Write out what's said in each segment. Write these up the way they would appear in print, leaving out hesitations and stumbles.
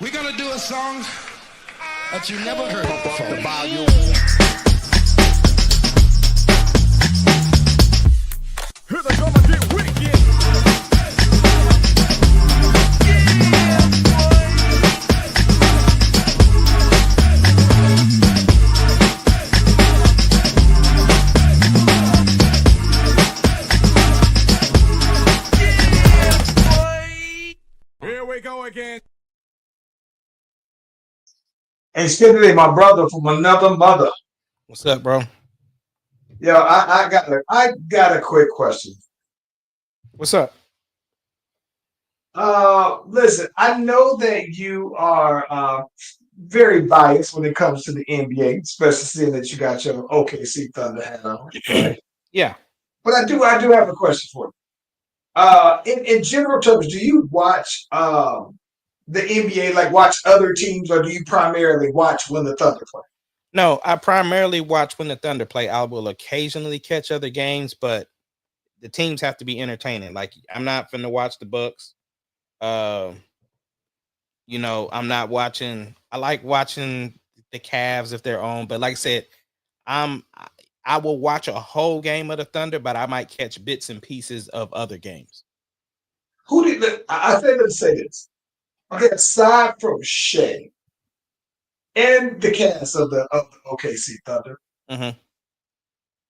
We're gonna do a song that you never heard before. The volume. Hear the drummer get wicked. Here we go again. Hey, Stimulate, my brother from another mother. What's up, bro? Yo, I got a quick question. What's up? Listen, I know that you are very biased when it comes to the NBA, especially seeing that you got your OKC Thunder hat on, right? Yeah. But I do have a question for you. In general terms, do you watch the NBA, like watch other teams, or do you primarily watch when the Thunder play? No, I primarily watch when the Thunder play. I will occasionally catch other games, but the teams have to be entertaining. Like I'm not finna watch the Bucks. Uh, I'm not watching. I like watching the Cavs if they're on, but like I said, I will watch a whole game of the Thunder, but I might catch bits and pieces of other games. Who did I say? Let's say this. Okay, aside from Shea and the cast of the OKC Thunder, hmm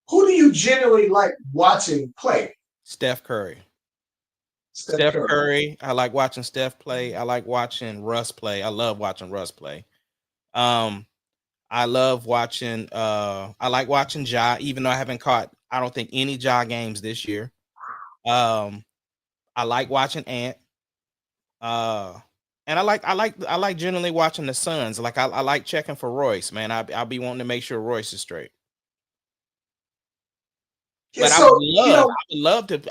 who do you generally like watching play? Steph Curry. Steph Steph Curry. Curry. I like watching Steph play. I like watching Russ play. I love watching Russ play. Um, I love watching I like watching Ja, even though I haven't caught I don't think any Ja games this year. Um, I like watching Ant. Uh and I like generally watching the Suns. Like I like checking for Royce, man. I'll be wanting to make sure Royce is straight. Yeah, But so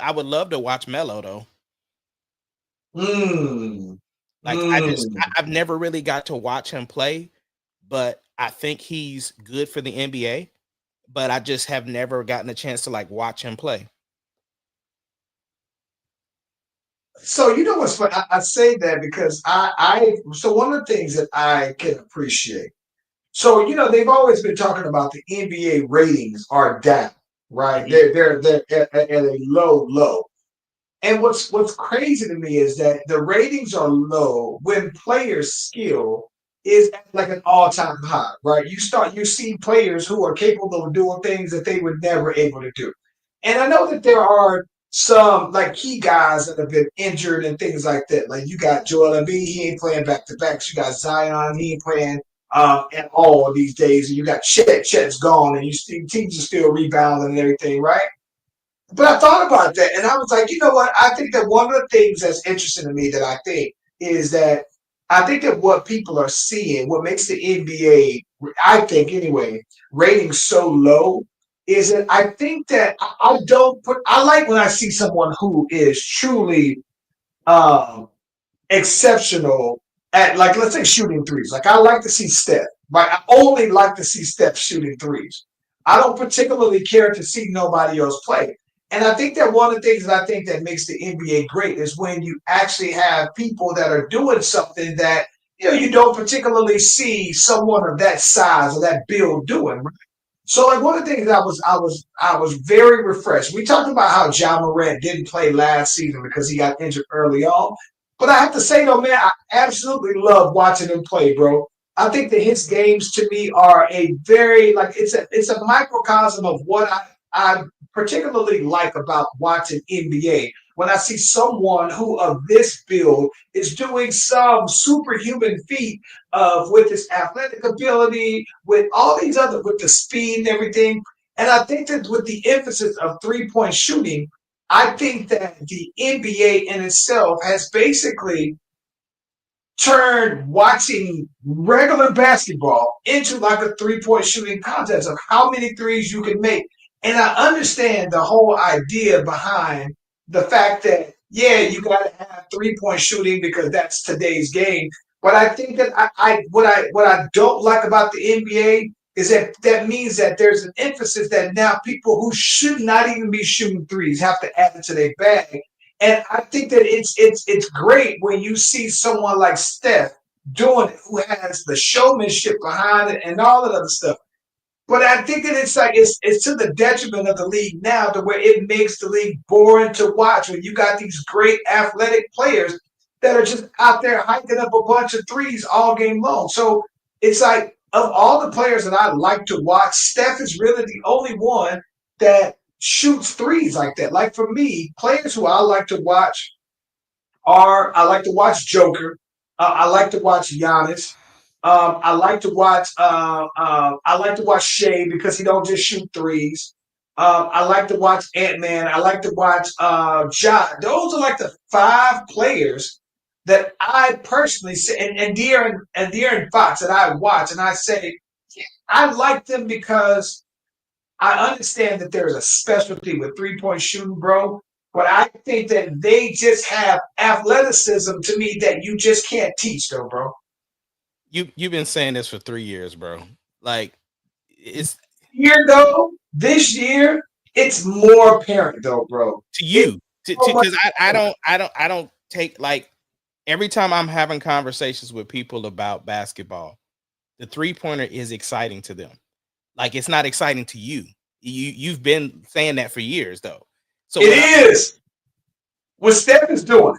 I would love to watch Melo though. mm, Like mm. I've never really got to watch him play, but I think he's good for the NBA. But I just have never gotten a chance to like watch him play. So you know what's funny? I say that because so one of the things that I can appreciate. So they've always been talking about the NBA ratings are down, right? Mhm. They're at a low. And what's crazy to me is that the ratings are low when players' skill is at like an all-time high, right? You see players who are capable of doing things that they were never able to do. And I know that there are some like key guys that have been injured and things like that. Like you got Joel Embiid, he ain't playing back to backs. You got Zion, he ain't playing at all these days. And you got Chet's gone, and you see teams are still rebounding and everything, right? But I thought about that and I was like, you know what? I think that one of the things that's interesting to me that I think is that I think that what people are seeing, what makes the NBA, I think anyway, ratings so low is that I think that I don't put, I like when I see someone who is truly um, exceptional at, like, let's say shooting threes. Like, I like to see Steph, right? I only like to see Steph shooting threes. I don't particularly care to see nobody else play. And I think that one of the things that I think that makes the NBA great is when you actually have people that are doing something that you don't particularly see someone of that size or that build doing. So like one of the things I was very refreshed. We talked about how John Morant didn't play last season because he got injured early on. But I have to say though, man, I absolutely love watching him play, bro. I think that his games to me are a very like it's a microcosm of what I particularly like about watching NBA. When I see someone who of this build is doing some superhuman feat of with his athletic ability, with all these other, with the speed and everything. And I think that with the emphasis of 3-point shooting, I think that the NBA in itself has basically turned watching regular basketball into like a 3-point shooting contest of how many threes you can make. And I understand the whole idea behind the fact that, yeah, you got to have 3-point shooting because that's today's game. But I think that what I don't like about the NBA is that that means that there's an emphasis that now people who should not even be shooting threes have to add it to their bag, and I think that it's great when you see someone like Steph doing it, who has the showmanship behind it and all that other stuff. But I think that it's to the detriment of the league now, to where it makes the league boring to watch when you got these great athletic players that are just out there hiking up a bunch of threes all game long. So it's like, of all the players that I like to watch, Steph is really the only one that shoots threes like that. Like for me, players who I like to watch I like to watch Joker. I like to watch Giannis. I like to watch Shea because he don't just shoot threes. I like to watch Ant-Man. I like to watch Ja. Those are like the 5 players that I personally say, and De'Aaron Fox that I watch, and I say I like them because I understand that there's a specialty with 3-point shooting, bro. But I think that they just have athleticism to me that you just can't teach, though, bro. You've been saying this for 3 years, bro. Like it's This year, it's more apparent, though, bro. to you, because I don't take, like, every time I'm having conversations with people about basketball, the 3-pointer is exciting to them. Like, it's not exciting to you. You've been saying that for years, though. So it is. What Steph is doing.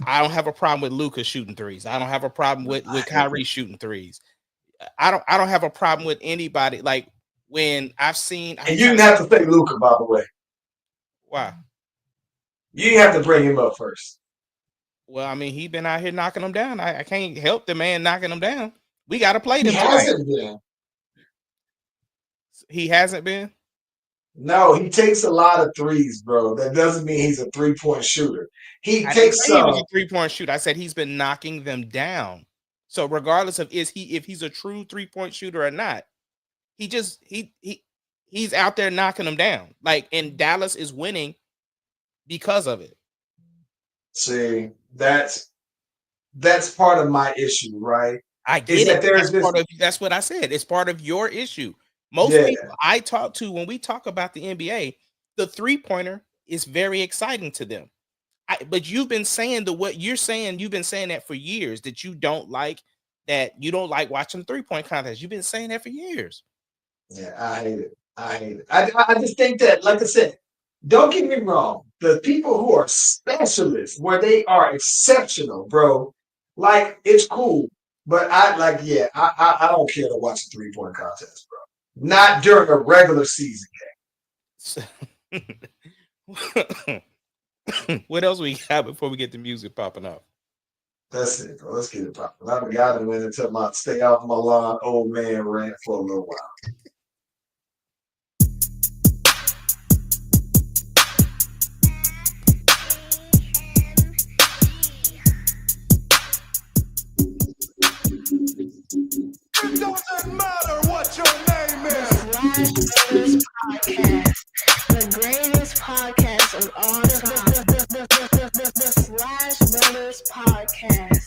I don't have a problem with Luka shooting threes. I don't have a problem with Kyrie shooting threes. I don't have a problem with anybody. Like, when I've seen, and you didn't have to say Luka, by the way. Why? You didn't have to bring him up first. Well, I mean, he's been out here knocking them down. I can't help the man knocking them down. We got to play them. He hasn't been. He hasn't been. No, he takes a lot of threes, bro. That doesn't mean he's a 3-point shooter. He was a 3-point shooter. I said he's been knocking them down. So regardless of if he's a true 3-point shooter or not, he's out there knocking them down. Like, and Dallas is winning because of it. See, that's part of my issue, right? I get it. That's what I said. It's part of your issue. Most people I talk to, when we talk about the NBA, the 3-pointer is very exciting to them. But you've been saying what you're saying. You've been saying that for years, that you don't like watching 3-point contests. You've been saying that for years. Yeah, I hate it. I just think that, like I said, don't get me wrong. The people who are specialists, where they are exceptional, bro, like, it's cool. But I don't care to watch a 3-point contest, bro. Not during a regular season game. What else we got before we get the music popping up? That's it, bro. Let's get it popping. I got to win until my stay off my lawn old man rant for a little while. It doesn't matter what your name is. Slash Brothers Podcast, the greatest podcast of all time. The Slash Brothers Podcast,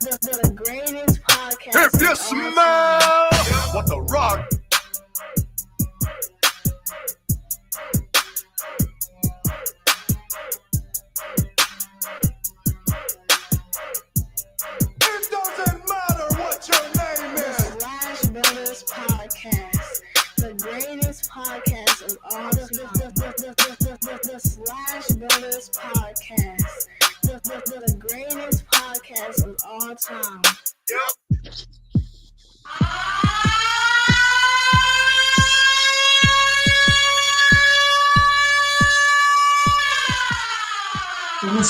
the greatest podcast. If you smell what the rock. It doesn't matter what your name is. Slash Brothers Podcast, the greatest podcast of all the Slash Brothers Podcast, the greatest podcast of all time. Yep.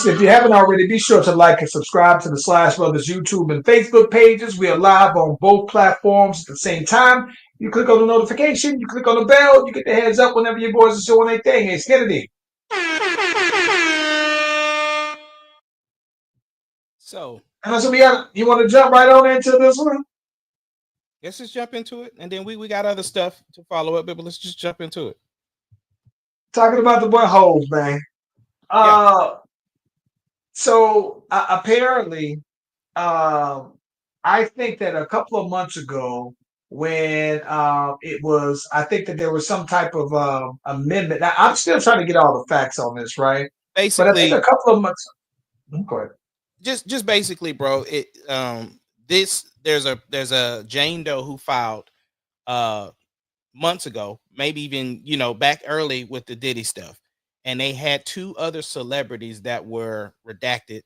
If you haven't already, be sure to like and subscribe to the Slash Brothers YouTube and Facebook pages. We are live on both platforms at the same time. You click on the notification, you click on the bell, you get the heads up whenever your boys are showing their thing. Hey, Kennedy. So, you want to jump right on into this one? Let's just jump into it, and then we got other stuff to follow up, but let's just jump into it. Talking about the boy Hov, man. Yeah. So apparently, I think that a couple of months ago, when it was, I think that there was some type of amendment. Now, I'm still trying to get all the facts on this, right? Basically, but I think a couple of months. Go ahead. just basically, bro. There's a Jane Doe who filed uh months ago, maybe even back early with the Diddy stuff, and they had two other celebrities that were redacted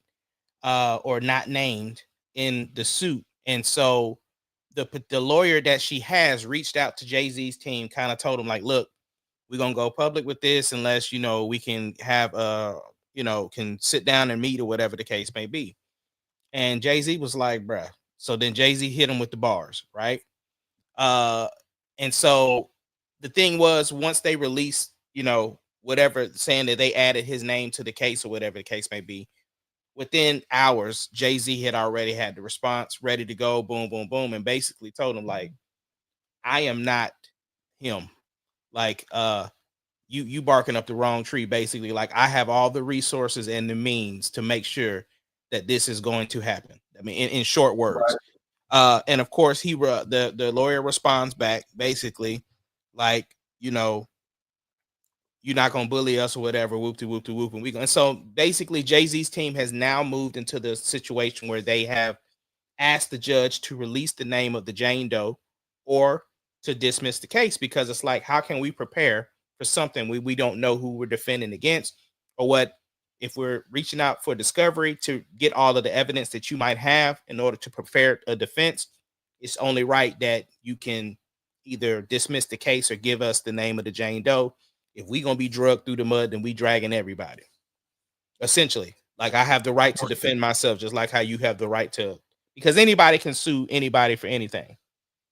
or not named in the suit, and so the lawyer that she has reached out to Jay-Z's team, kind of told him like, look, we're gonna go public with this unless we can have can sit down and meet or whatever the case may be. And Jay-Z was like, bruh. So then Jay-Z hit him with the bars, right? Uh and so the thing was, once they released, whatever, saying that they added his name to the case or whatever the case may be, within hours, Jay-Z had already had the response ready to go, boom, boom, boom, and basically told him like, I am not him. Like, you barking up the wrong tree, basically. Like, I have all the resources and the means to make sure that this is going to happen. I mean, in short words. Right. And of course, the lawyer responds back, basically, like, you're not gonna bully us or whatever, whoop de whoop de whoop. And so basically Jay-Z's team has now moved into the situation where they have asked the judge to release the name of the Jane Doe or to dismiss the case, because it's like, how can we prepare for something we don't know who we're defending against, or what if we're reaching out for discovery to get all of the evidence that you might have in order to prepare a defense. It's only right that you can either dismiss the case or give us the name of the Jane Doe. If we gonna be drugged through the mud, then we dragging everybody. Essentially, like, I have the right to defend myself, just like how you have the right to, because anybody can sue anybody for anything.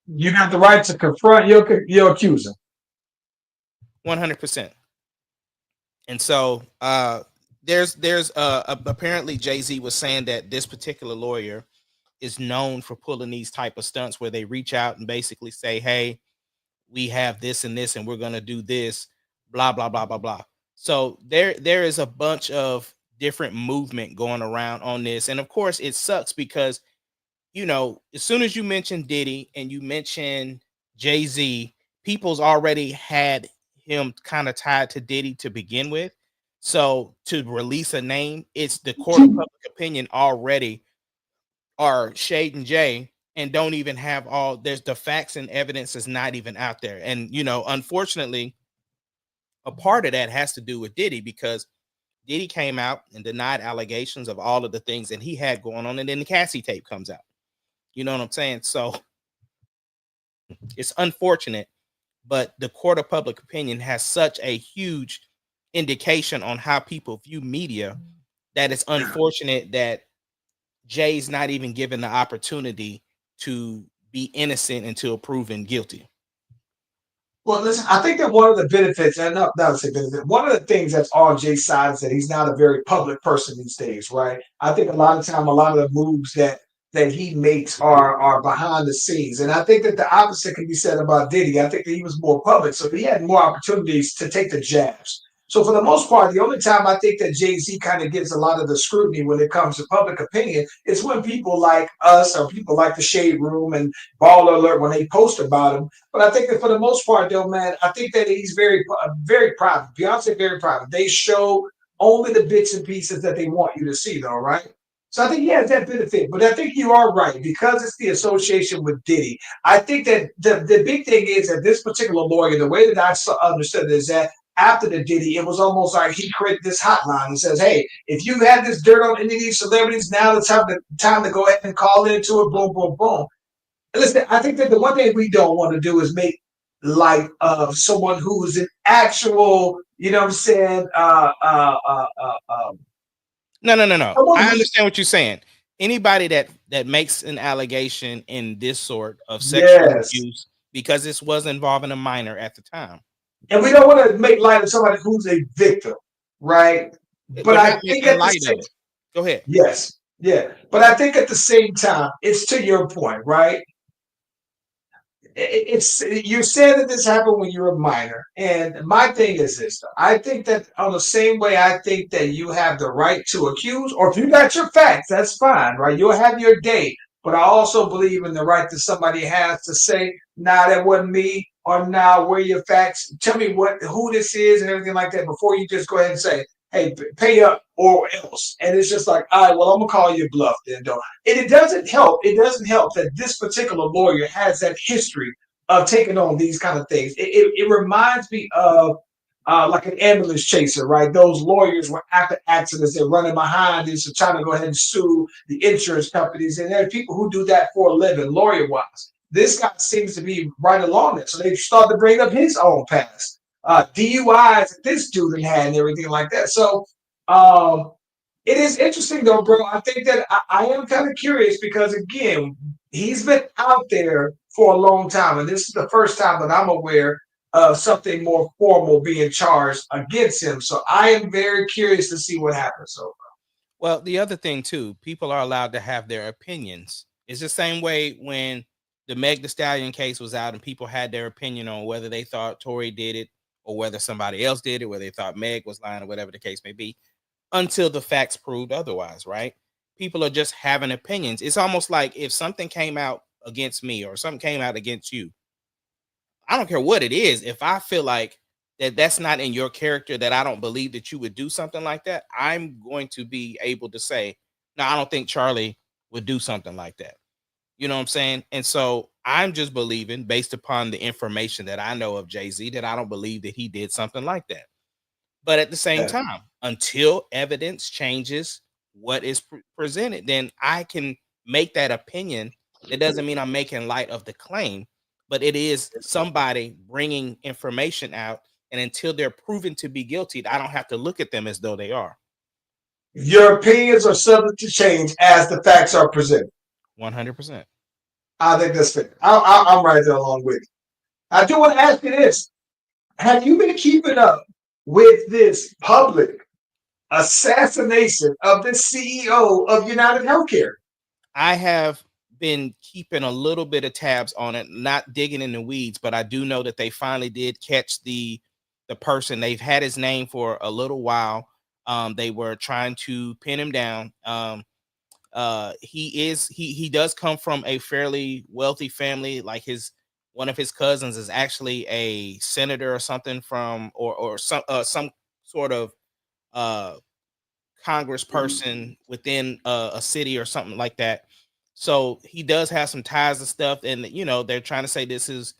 You have the right to confront your accuser. 100%. And so there's apparently Jay-Z was saying that this particular lawyer is known for pulling these type of stunts where they reach out and basically say, hey, we have this and this and we're gonna do this, blah blah blah blah blah. So there is a bunch of different movement going around on this, and of course it sucks because as soon as you mention Diddy and you mention Jay-Z, people's already had him kind of tied to Diddy to begin with. So to release a name, it's the court of public opinion already are shading Jay and don't even have there's the facts and evidence is not even out there. And unfortunately, a part of that has to do with Diddy, because Diddy came out and denied allegations of all of the things that he had going on, and then the Cassie tape comes out. You know what I'm saying? So it's unfortunate, but the court of public opinion has such a huge indication on how people view media that it's unfortunate that Jay's not even given the opportunity to be innocent until proven guilty. Well, listen, I think that one of the benefits, and not to say benefit, one of the things that's on Jay's side is that he's not a very public person these days, right? I think a lot of time, a lot of the moves that he makes are behind the scenes. And I think that the opposite can be said about Diddy. I think that he was more public, so he had more opportunities to take the jabs. So for the most part, the only time I think that Jay-Z kind of gets a lot of the scrutiny when it comes to public opinion is when people like us or people like the Shade Room and Baller Alert, when they post about him. But I think that for the most part, though, man, I think that he's very, very private. Beyonce, very private. They show only the bits and pieces that they want you to see, though, right? So I think he has that benefit. But I think you are right, because it's the association with Diddy. I think that the big thing is that this particular lawyer, the way that I understood it is that after the Diddy, it was almost like he created this hotline and says, hey, if you have this dirt on any of these celebrities, now the time to go ahead and call into it, boom, boom, boom. Listen, I think that the one thing we don't want to do is make light of someone who is an actual, you know what I'm saying? No. I understand what you're saying. Anybody that makes an allegation in this sort of sexual abuse, because this was involving a minor at the time. And we don't want to make light of somebody who's a victim, right? But I think at the same, go ahead. Yes, yeah. But I think at the same time, it's to your point, right? It's you said that this happened when you were a minor, and my thing is this: I think that on the same way, I think that you have the right to accuse, or if you got your facts, that's fine, right? You'll have your day. But I also believe in the right that somebody has to say, "Nah, that wasn't me," or "Nah, where are your facts? Tell me who this is," and everything like that before you just go ahead and say, hey, pay up or else. And it's just like, all right, well, I'm gonna call you bluff then, don't I? And it doesn't help. It doesn't help that this particular lawyer has that history of taking on these kind of things. It reminds me of like an ambulance chaser, right? Those lawyers were after accidents, they're running behind and so trying to go ahead and sue the insurance companies. And there are people who do that for a living, lawyer wise. This guy seems to be right along there. So they start to bring up his own past, DUIs that this dude had and everything like that. So it is interesting though, bro. I think that I am kind of curious because again, he's been out there for a long time, and this is the first time that I'm aware of something more formal being charged against him. So I am very curious to see what happens. So Well, the other thing too, people are allowed to have their opinions. It's the same way when the Meg Thee Stallion case was out and people had their opinion on whether they thought Tory did it or whether somebody else did it, whether they thought Meg was lying or whatever the case may be, until the facts proved otherwise, right? People are just having opinions. It's almost like if something came out against me or something came out against you, I don't care what it is. If I feel like that's not in your character, that I don't believe that you would do something like that, I'm going to be able to say, no, I don't think Charlie would do something like that. You know what I'm saying? And so I'm just believing, based upon the information that I know of Jay-Z, that I don't believe that he did something like that. But at the same time, until evidence changes what is presented, then I can make that opinion. It doesn't mean I'm making light of the claim, but it is somebody bringing information out. And until they're proven to be guilty, I don't have to look at them as though they are. your opinions are subject to change as the facts are presented. 100%. I think that's fair. I'm right there along with you. I do want to ask you this. Have you been keeping up with this public assassination of the CEO of United Healthcare? I have been keeping a little bit of tabs on it, not digging in the weeds, but I do know that they finally did catch the person. They've had his name for a little while. They were trying to pin him down. He does come from a fairly wealthy family. Like one of his cousins is actually a senator or something from or some sort of congressperson within a city or something like that. So he does have some ties and stuff, and they're trying to say this is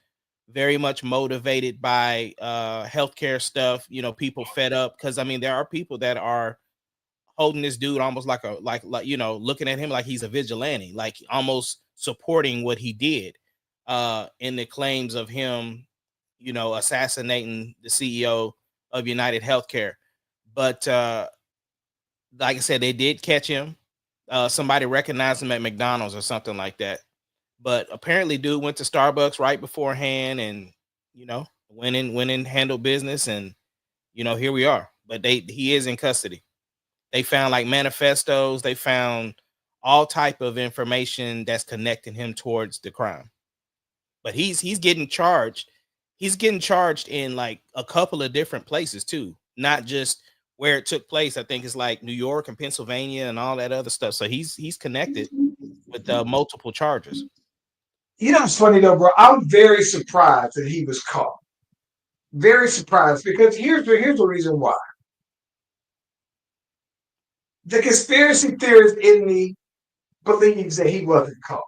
very much motivated by healthcare stuff. People fed up because there are people that are holding this dude almost like looking at him like he's a vigilante, like almost supporting what he did in the claims of him, assassinating the CEO of United Healthcare. But like I said, they did catch him. Somebody recognized him at McDonald's or something like that. But apparently, dude went to Starbucks right beforehand, and went in, handled business, and here we are. But he is in custody. They found like manifestos. They found all type of information that's connecting him towards the crime. But he's getting charged. He's getting charged in like a couple of different places too, not just where it took place. I think it's like New York and Pennsylvania and all that other stuff. So he's connected with multiple charges. It's funny though, bro. I'm very surprised that he was caught. Very surprised because here's the reason why. The conspiracy theorist in me believes that he wasn't caught.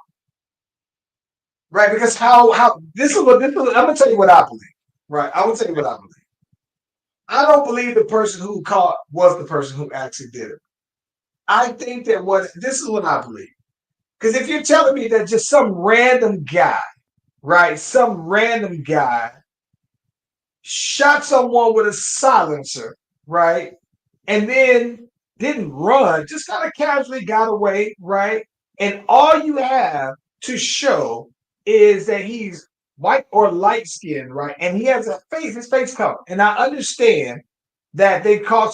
Right? Because how this is I'm gonna tell you what I believe. Right? I will tell you what I believe. I don't believe the person who caught was the person who actually did it. I think that this is what I believe. Because if you're telling me that just some random guy, right, shot someone with a silencer, right, and then didn't run, just kind of casually got away, right, and all you have to show is that he's white or light skinned, right, and he has his face covered, and I understand that they saw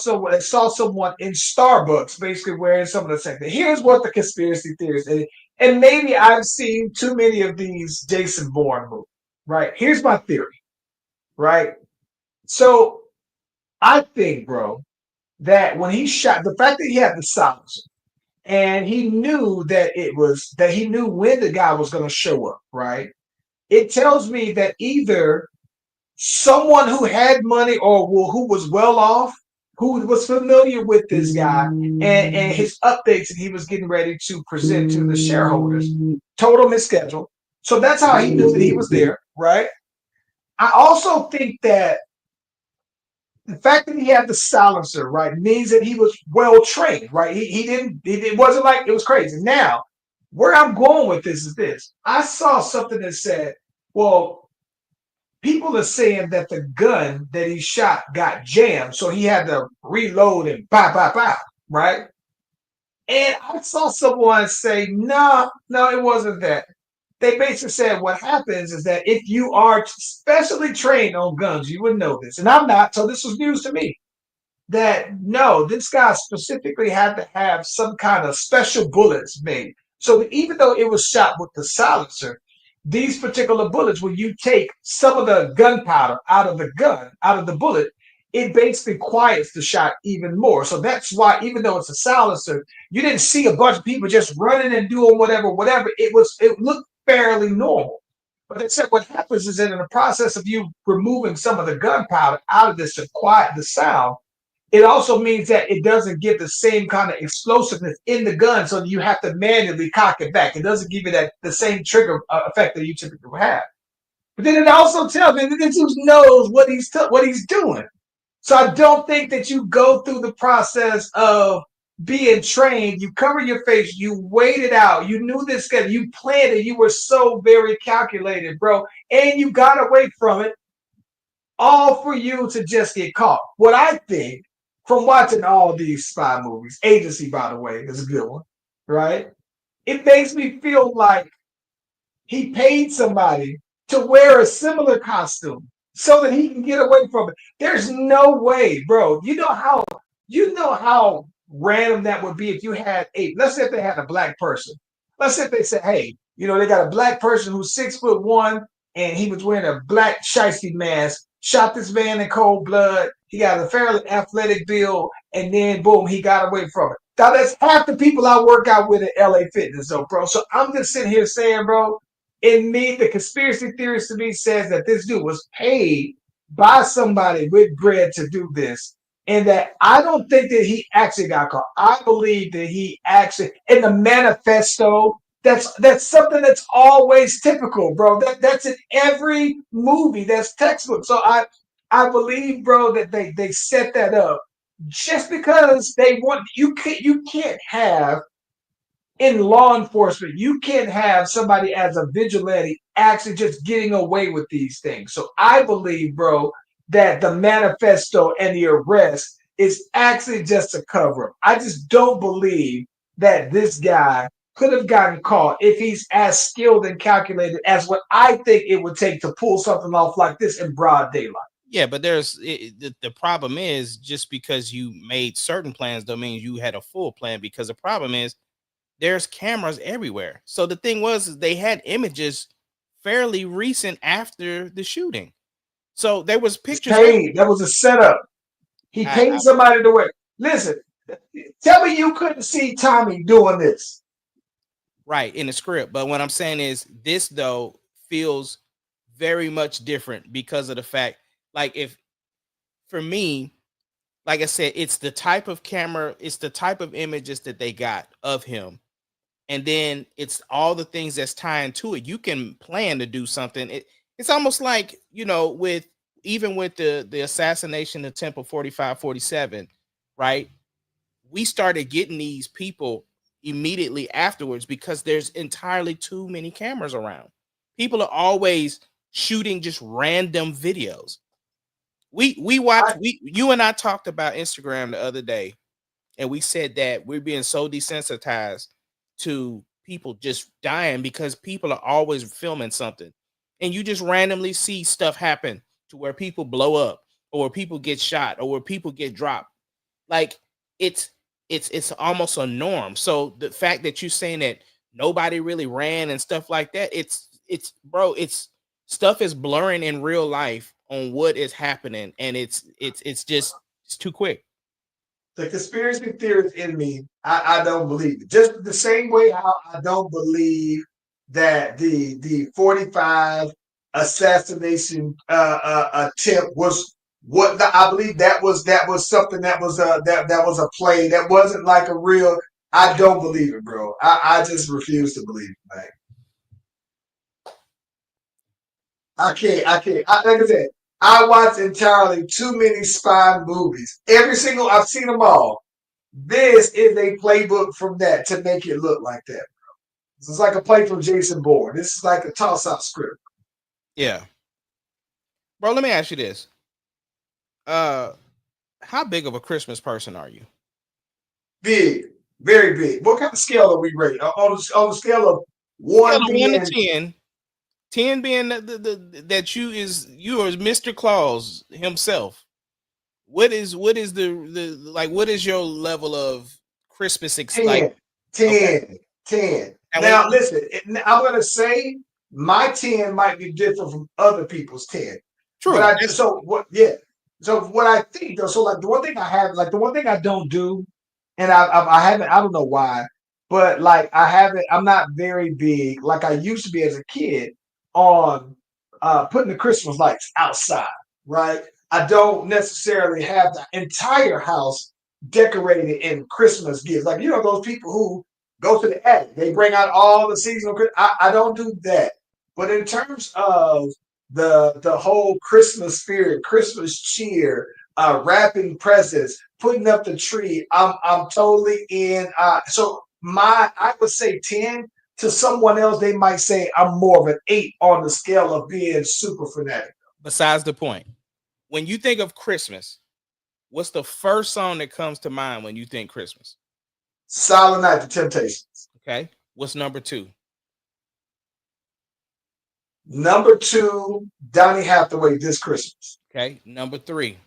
someone in Starbucks basically wearing some of the same thing. Here's what the conspiracy theorists did. And maybe I've seen too many of these Jason Bourne movies, right? Here's my theory, right? So I think, bro, that when he shot, the fact that he had the silencer and he knew he knew when the guy was going to show up, right? It tells me that either someone who had money or who was well off, who was familiar with this guy and his updates that he was getting ready to present to the shareholders. Total misschedule. So that's how he knew that he was there, right? I also think that the fact that he had the silencer, right, means that he was well trained, right? He didn't, it wasn't like it was crazy. Now, where I'm going with this is this. I saw something that said, well, people are saying that the gun that he shot got jammed, so he had to reload and pow, right? And I saw someone say, no, it wasn't that. They basically said what happens is that if you are specially trained on guns, you would know this. And I'm not, so this was news to me. That no, this guy specifically had to have some kind of special bullets made. So even though it was shot with the silencer, these particular bullets, when you take some of the gunpowder out of the gun, out of the bullet, it basically quiets the shot even more. So that's why, even though it's a silencer, you didn't see a bunch of people just running and doing whatever. It looked fairly normal. But they said what happens is that in the process of you removing some of the gunpowder out of this to quiet the sound, it also means that it doesn't give the same kind of explosiveness in the gun, so you have to manually cock it back. It doesn't give you that the same trigger effect that you typically have. But then it also tells me that this dude knows what he's doing. So I don't think that you go through the process of being trained. You cover your face. You wait it out. You knew this guy. You planned it. You were so very calculated, bro, and you got away from it, all for you to just get caught. What I think from watching all these spy movies, Agency, by the way, is a good one, right? It makes me feel like he paid somebody to wear a similar costume so that he can get away from it. There's no way, bro. You know how random that would be if you had let's say if they had a black person. Let's say if they said, hey, they got a black person who's 6'1" and he was wearing a black shiesty mask, shot this man in cold blood. He got a fairly athletic build, and then boom, he got away from it. Now that's half the people I work out with at LA Fitness, though, bro. So I'm just sitting here saying, bro, the conspiracy theorist to me says that this dude was paid by somebody with bread to do this. And that I don't think that he actually got caught. I believe that he actually, in the manifesto, that's something that's always typical, bro. That's in every movie. That's textbook. So I believe, bro, that they set that up just because they want you can't have in law enforcement, you can't have somebody as a vigilante actually just getting away with these things. So I believe, bro, that the manifesto and the arrest is actually just a cover up. I just don't believe that this guy could have gotten caught if he's as skilled and calculated as what I think it would take to pull something off like this in broad daylight. Yeah, but the problem is just because you made certain plans don't mean you had a full plan, because the problem is there's cameras everywhere. So the thing was they had images fairly recent after the shooting. So there was pictures. That was a setup. He paid somebody to wear. Listen, tell me you couldn't see Tommy doing this. Right, in the script. But what I'm saying is this, though, feels very much different because of the fact, like, if for me, like I said, it's the type of camera, it's the type of images that they got of him. And then it's all the things that's tying to it. You can plan to do something. It's almost like, with the assassination of Temple 4547, right? We started getting these people immediately afterwards because there's entirely too many cameras around. People are always shooting just random videos. You and I talked about Instagram the other day, and we said that we're being so desensitized to people just dying because people are always filming something, and you just randomly see stuff happen to where people blow up or where people get shot or where people get dropped. Like it's almost a norm. So the fact that you're saying that nobody really ran and stuff like that, it's stuff is blurring in real life on what is happening, and it's too quick. The conspiracy theorist in me, I don't believe it. Just the same way how I don't believe that the 45 assassination attempt was I believe that was something that was that was a play. That wasn't like a real. I don't believe it, bro. I just refuse to believe it, man. I can't. Like I said, I watch entirely too many spy movies. Every single I've seen them all. This is a playbook from that to make it look like that. This is like a play from Jason Bourne. This is like a toss-out script. Yeah, bro. Let me ask you this: how big of a Christmas person are you? Big, very big. What kind of scale are we rating? On the scale of Scale one of 1 to being 10, 10 being that you are Mr. Claus himself. What is the like? What is your level of Christmas like? 10, Okay, 10, 10. and when Now, listen, I'm going to say my 10 might be different from other people's 10. But true, that's so what, yeah. So what I think though, so like the one thing I have, like the one thing I don't do, and I haven't, I don't know why, but like I haven't, I'm not very big like I used to be as a kid on putting the Christmas lights outside, right? I don't necessarily have the entire house decorated in Christmas gifts. Like, those people who go to the attic, they bring out all the seasonal. I don't do that. But in terms of the whole Christmas spirit, Christmas cheer, wrapping presents, putting up the tree, I'm totally in. So I would say 10. To someone else, they might say I'm more of an 8 on the scale of being super fanatic. besides the point. When you think of Christmas, what's the first song that comes to mind when you think Christmas? Silent Night, The Temptations. Okay, what's number 2? Number 2, Donny Hathaway, This Christmas. Okay, number 3.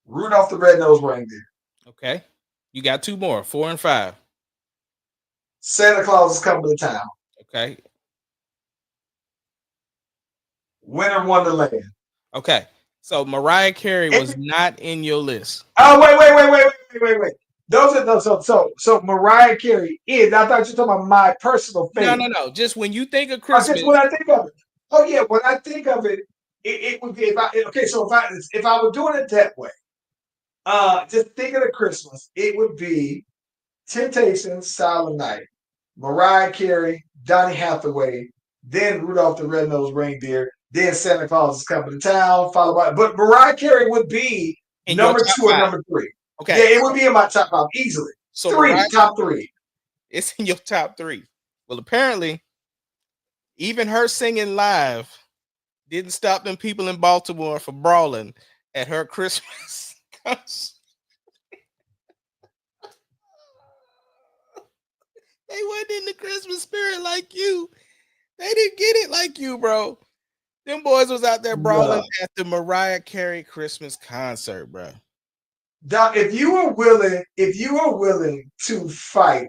Rudolph the Red-Nosed Reindeer. Okay, you got 2 more, 4 and 5. Santa Claus Is Coming to Town. Okay, Winter Wonderland. okay. So Mariah Carey was not in your list. Oh, wait. Those are those. So Mariah Carey is. I thought you were talking about my personal favorite. No. Just when you think of Just Christmas, when I think of it. Oh yeah, when I think of it, it would be if I were doing it that way. Just thinking of Christmas, it would be Temptations, Silent Night, Mariah Carey, Donny Hathaway, then Rudolph the Red-Nosed Reindeer, then Santa Claus Is Coming to Town, followed by. But Mariah Carey would be in your number top 2 or 5. number 3. Okay, Yeah, it would be in my top 5 easily. so 3, Mariah, top 3. it's in your top 3. Well, apparently, even her singing live didn't stop them people in Baltimore from brawling at her Christmas concert. They wasn't in the Christmas spirit like you. They didn't get it like you, bro. Them boys was out there brawling No. at the Mariah Carey Christmas concert, bro. Doc, if you are willing to fight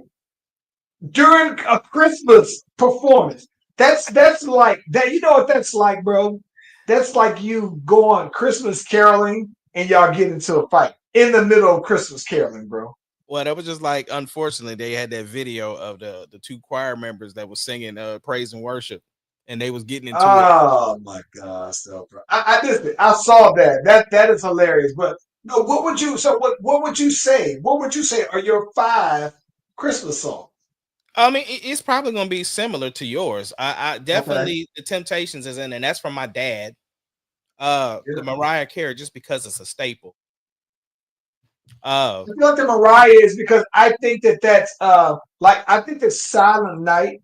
during a Christmas performance, that's like that. You know what that's like, bro? That's like you going Christmas caroling and y'all get into a fight in the middle of Christmas caroling, bro. Well, that was just like, unfortunately, they had that video of the 2 choir members that was singing praise and worship, and they was getting into it. Oh my gosh, so bro. I listen, I saw that. That is hilarious. But no, what would you what would you say? What would you say are your 5 Christmas songs? I mean, it's probably gonna be similar to yours. I Okay. definitely the Temptations is in, and that's from my dad. Yeah. The Mariah Carey, just because it's a staple. I feel like the Mariah is because I think that's like I think the Silent Night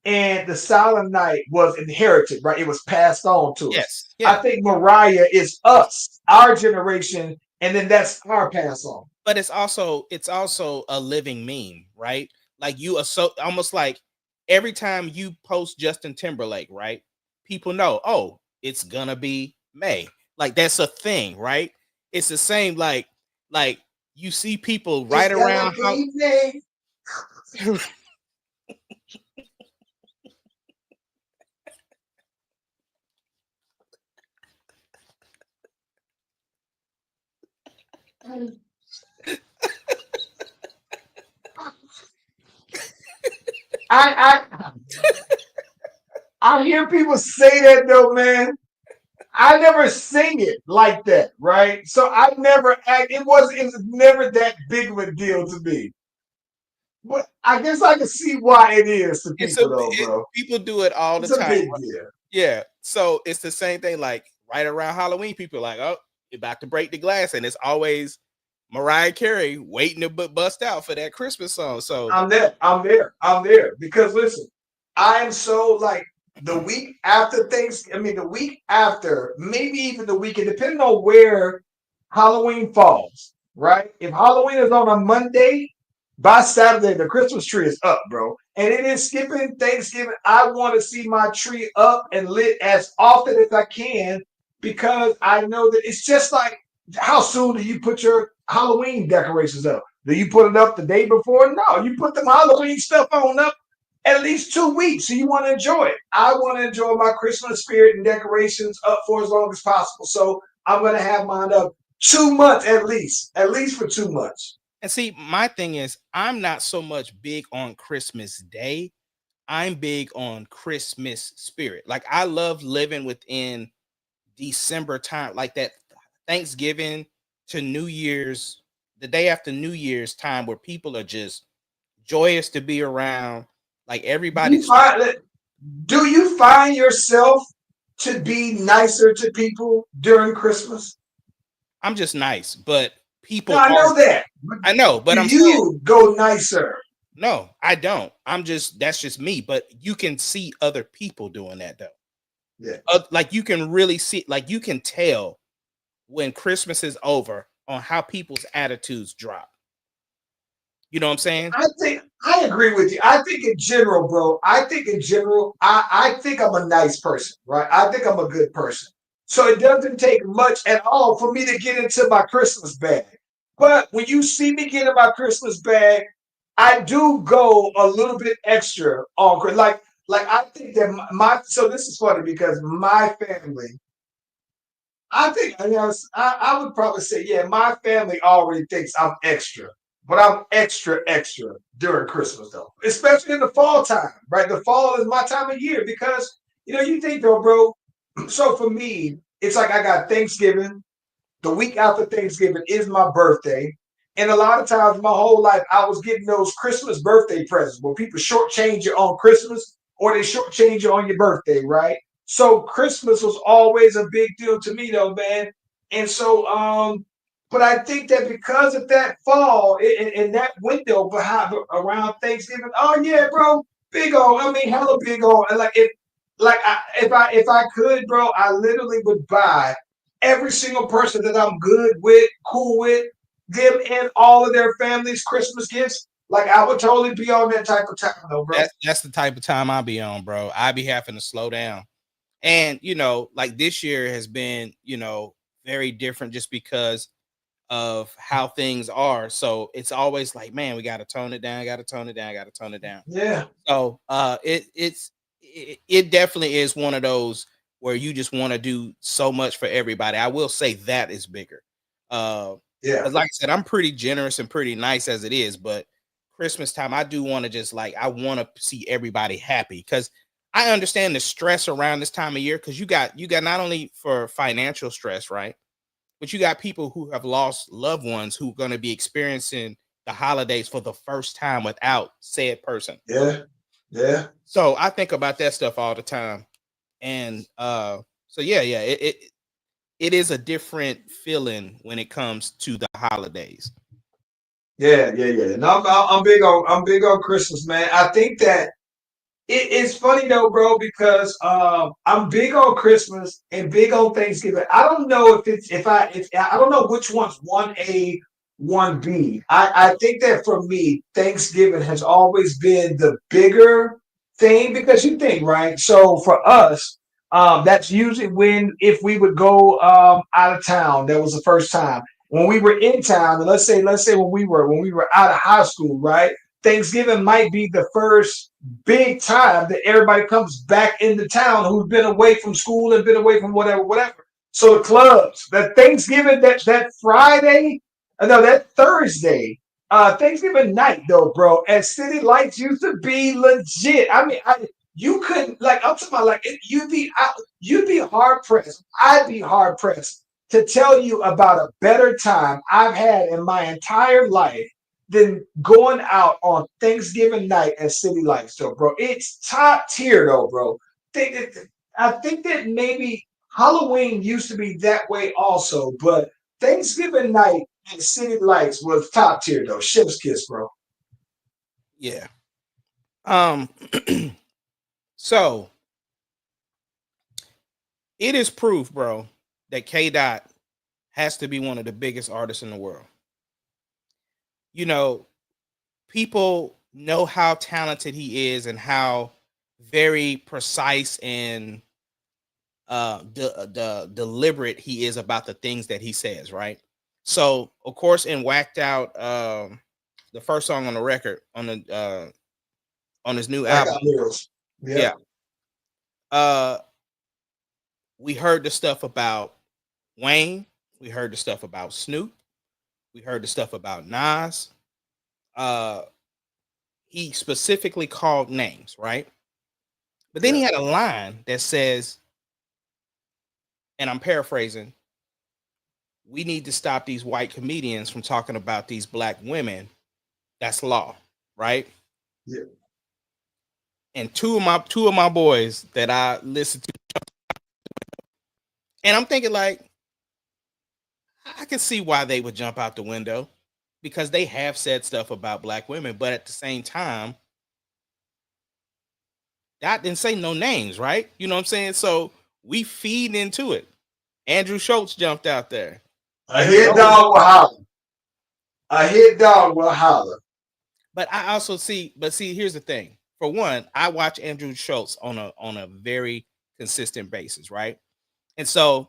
and the Silent Night was inherited, right? It was passed on to us. Yes, I yeah, think Mariah is us, our generation, and then that's our pass on. but it's also a living meme, right? Like you are so almost like every time you post Justin Timberlake, right? People know, oh, it's gonna be May. Like that's a thing, right? It's the same, like you see people right It's gonna around how be May. I I hear people say that though, man. I never sing it like that, right? So I never act. It was never that big of a deal to me. But I guess I can see why it is to It's a people, though, bro. people do it all the It's a time. big deal. Yeah. So it's the same thing. Like right around Halloween, people are like, "Oh, you're about to break the glass," and it's always Mariah Carey waiting to bust out for that Christmas song. So I'm there. I'm there. I'm there. Because listen, I am so like the week after Thanksgiving. I mean, the week after, maybe even the weekend, depending on where Halloween falls, right? If Halloween is on a Monday, by Saturday, the Christmas tree is up, bro. And it is skipping Thanksgiving. I want to see my tree up and lit as often as I can because I know that it's just like how soon do you put your Halloween decorations up? Do you put it up the day before? No, you put them Halloween stuff on up at least 2 weeks. So you want to enjoy it. I want to enjoy my Christmas spirit and decorations up for as long as possible. So I'm going to have mine up 2 months at least for 2 months. and see, my thing is, I'm not so much big on Christmas Day. I'm big on Christmas spirit. Like I love living within December time, like that Thanksgiving to New Year's, the day after New Year's time, where people are just joyous to be around. Like everybody's. Do you find yourself to be nicer to people during Christmas? I'm just nice, but people. No, I know that. I know, but I'm saying, you go nicer. no, I don't. That's just me. But you can see other people doing that though. Yeah. Like you can really see, like you can tell when Christmas is over on how people's attitudes drop. You know what I'm saying? I agree with you. I think in general, bro, I think I'm a nice person, right? I think I'm a good person. So it doesn't take much at all for me to get into my Christmas bag. But when you see me get in my Christmas bag, I do go a little bit extra on like I think that so this is funny because my family, I think I would probably say, yeah, my family already thinks I'm extra, but I'm extra during Christmas though, especially in the fall time, right? The fall is my time of year because you think though, bro. So for me, it's like I got Thanksgiving. The week after Thanksgiving is my birthday. And a lot of times my whole life, I was getting those Christmas birthday presents where people shortchange you on Christmas or they shortchange you on your birthday, right? So Christmas was always a big deal to me, though, man. And so, but I think that because of that fall in that window behind around Thanksgiving, oh yeah, bro, big old, I mean, hella big old, and if I could, bro, I literally would buy every single person that I'm good with, cool with, them and all of their families Christmas gifts. Like I would totally be on that type of time, though, bro. That's the type of time I be on, bro. I be having to slow down. And like this year has been, very different just because of how things are. So it's always like, man, we gotta tone it down, gotta tone it down, gotta tone it down. Yeah. So it definitely is one of those where you just want to do so much for everybody. I will say that is bigger. Yeah. Like I said, I'm pretty generous and pretty nice as it is, but Christmas time, I do want to just I want to see everybody happy because I understand the stress around this time of year because you got not only for financial stress, right? But you got people who have lost loved ones who are going to be experiencing the holidays for the first time without said person. Yeah. Yeah. So I think about that stuff all the time. And so it is a different feeling when it comes to the holidays. Yeah. No, I'm big on Christmas, man. I think that it's funny though, bro, because I'm big on Christmas and big on Thanksgiving. I don't know if I don't know which one's 1A, 1B. I think that for me, Thanksgiving has always been the bigger thing because you think, right? So for us, that's usually if we would go out of town, that was the first time. When we were in town, and let's say when we were out of high school, right? Thanksgiving might be the first big time that everybody comes back into town who's been away from school and been away from whatever. So the clubs, that Thanksgiving, that Friday, no, that Thursday, Thanksgiving night though, bro, and City Lights used to be legit. I mean, You couldn't like I'm talking about like you'd be hard pressed. I'd be hard pressed to tell you about a better time I've had in my entire life than going out on Thanksgiving night at City Lights, though, bro. It's top tier, though, bro. I think that maybe Halloween used to be that way also, but Thanksgiving night at City Lights was top tier, though. Chef's kiss, bro. Yeah. Um. So it is proof, bro, that K Dot has to be one of the biggest artists in the world. You know, people know how talented he is and how very precise and deliberate he is about the things that he says, right? So, of course, in Whacked Out, the first song on the record on his new I album, got lyrics. yeah, uh, we heard the stuff about Wayne, we heard the stuff about Snoop, we heard the stuff about Nas. He specifically called names, right? But then he had a line that says, and I'm paraphrasing, we need to stop these white comedians from talking about these black women. That's law, right? Yeah. And two of my boys that I listen to, and I'm thinking like, I can see why they would jump out the window because they have said stuff about black women, but at the same time, that didn't say no names, right? You know what I'm saying? So we feed into it. Andrew Schultz jumped out there. A hit dog will holler. A hit dog will holler. But I also see, here's the thing. For one, I watch Andrew Schultz on a very consistent basis, right? And so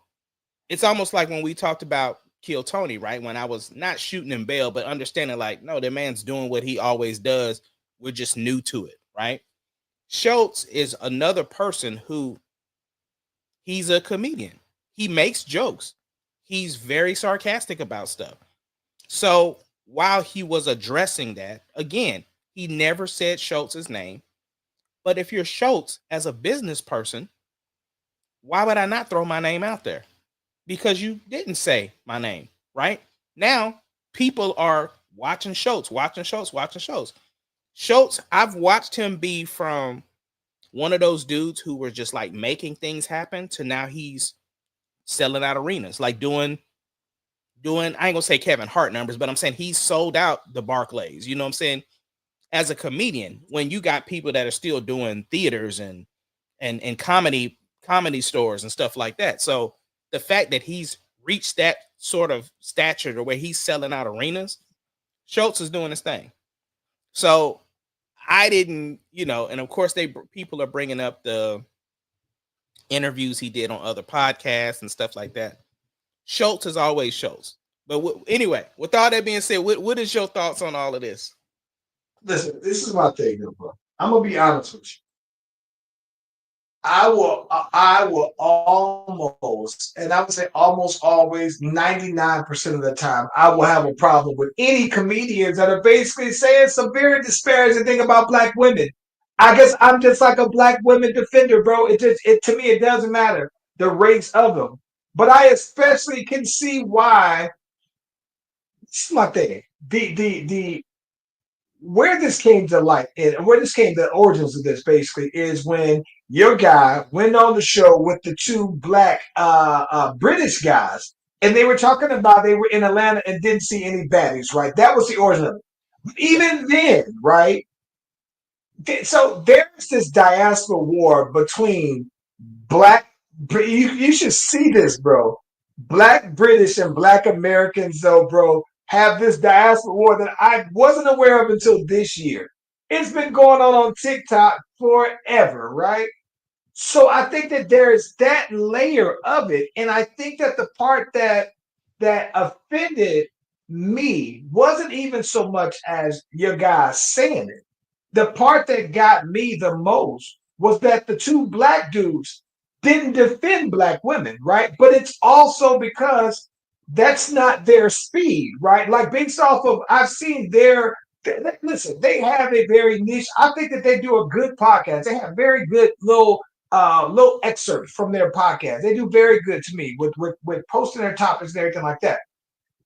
it's almost like when we talked about Kill Tony, right? When I was not shooting him bail, but understanding like, no, the man's doing what he always does. We're just new to it, right? Schultz is another person who he's a comedian. He makes jokes. He's very sarcastic about stuff. So while he was addressing that, again, he never said Schultz's name. But if you're Schultz as a business person, why would I not throw my name out there? Because you didn't say my name, right? Now, people are watching Schultz. Schultz, I've watched him be from one of those dudes who were just like making things happen to now he's selling out arenas, like doing, I ain't gonna say Kevin Hart numbers, but I'm saying he's sold out the Barclays. You know what I'm saying? As a comedian, when you got people that are still doing theaters and comedy stores and stuff like that. So the fact that he's reached that sort of stature to where he's selling out arenas, Schultz is doing his thing. So I didn't, and of course people are bringing up the interviews he did on other podcasts and stuff like that. Schultz is always Schultz. But anyway, with all that being said, what is your thoughts on all of this? Listen, this is my thing, bro. I'm gonna be honest with you. I will almost, and I would say almost always, 99% of the time, I will have a problem with any comedians that are basically saying some very disparaging thing about black women. I guess I'm just like a black women defender, bro. It to me, it doesn't matter the race of them. But I especially can see why. This is my thing. The where this came to light and where this came, the origins of this basically is when your guy went on the show with the two black British guys, and they were talking about they were in Atlanta and didn't see any baddies, right? That was the origin of it. But even then, right? So there's this diaspora war between black. You should see this, bro. Black British and black Americans, though, bro, have this diaspora war that I wasn't aware of until this year. It's been going on TikTok forever, right? So I think that there's that layer of it, and I think that the part that offended me wasn't even so much as your guys saying it. The part that got me the most was that the two black dudes didn't defend black women, right? But it's also because that's not their speed, right? Like based off of, I've seen their Listen, they have a very niche. I think that they do a good podcast. They have very good little excerpts from their podcast. They do very good to me with posting their topics and everything like that.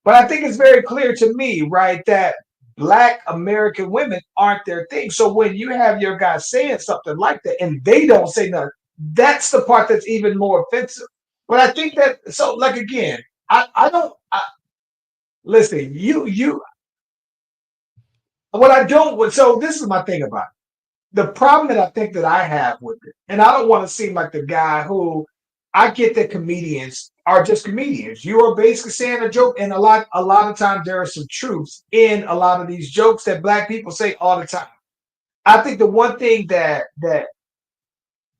But I think it's very clear to me, right, that Black American women aren't their thing. So when you have your guy saying something like that and they don't say nothing, that's the part that's even more offensive. But I think that so like again, I don't listen. You what I don't. So this is my thing about it. The problem that I think that I have with it, and I don't want to seem like the guy who I get that comedians are just comedians. You are basically saying a joke, and a lot of times there are some truths in a lot of these jokes that Black people say all the time. I think the one thing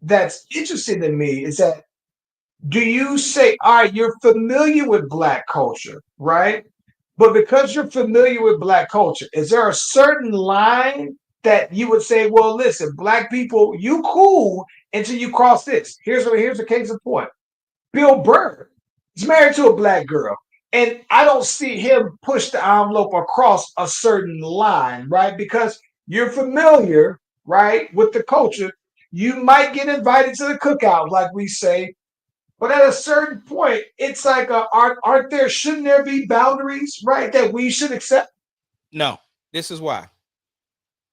that's interesting to me is that do you say, all right, you're familiar with Black culture, right? But because you're familiar with Black culture, is there a certain line that you would say, well, listen, Black people, you cool until you cross this? Here's a case in point. Bill Burr is married to a Black girl. And I don't see him push the envelope across a certain line, right? Because you're familiar, right, with the culture. You might get invited to the cookout, like we say, but at a certain point, it's like, aren't there? Shouldn't there be boundaries, right? That we should accept. No, this is why.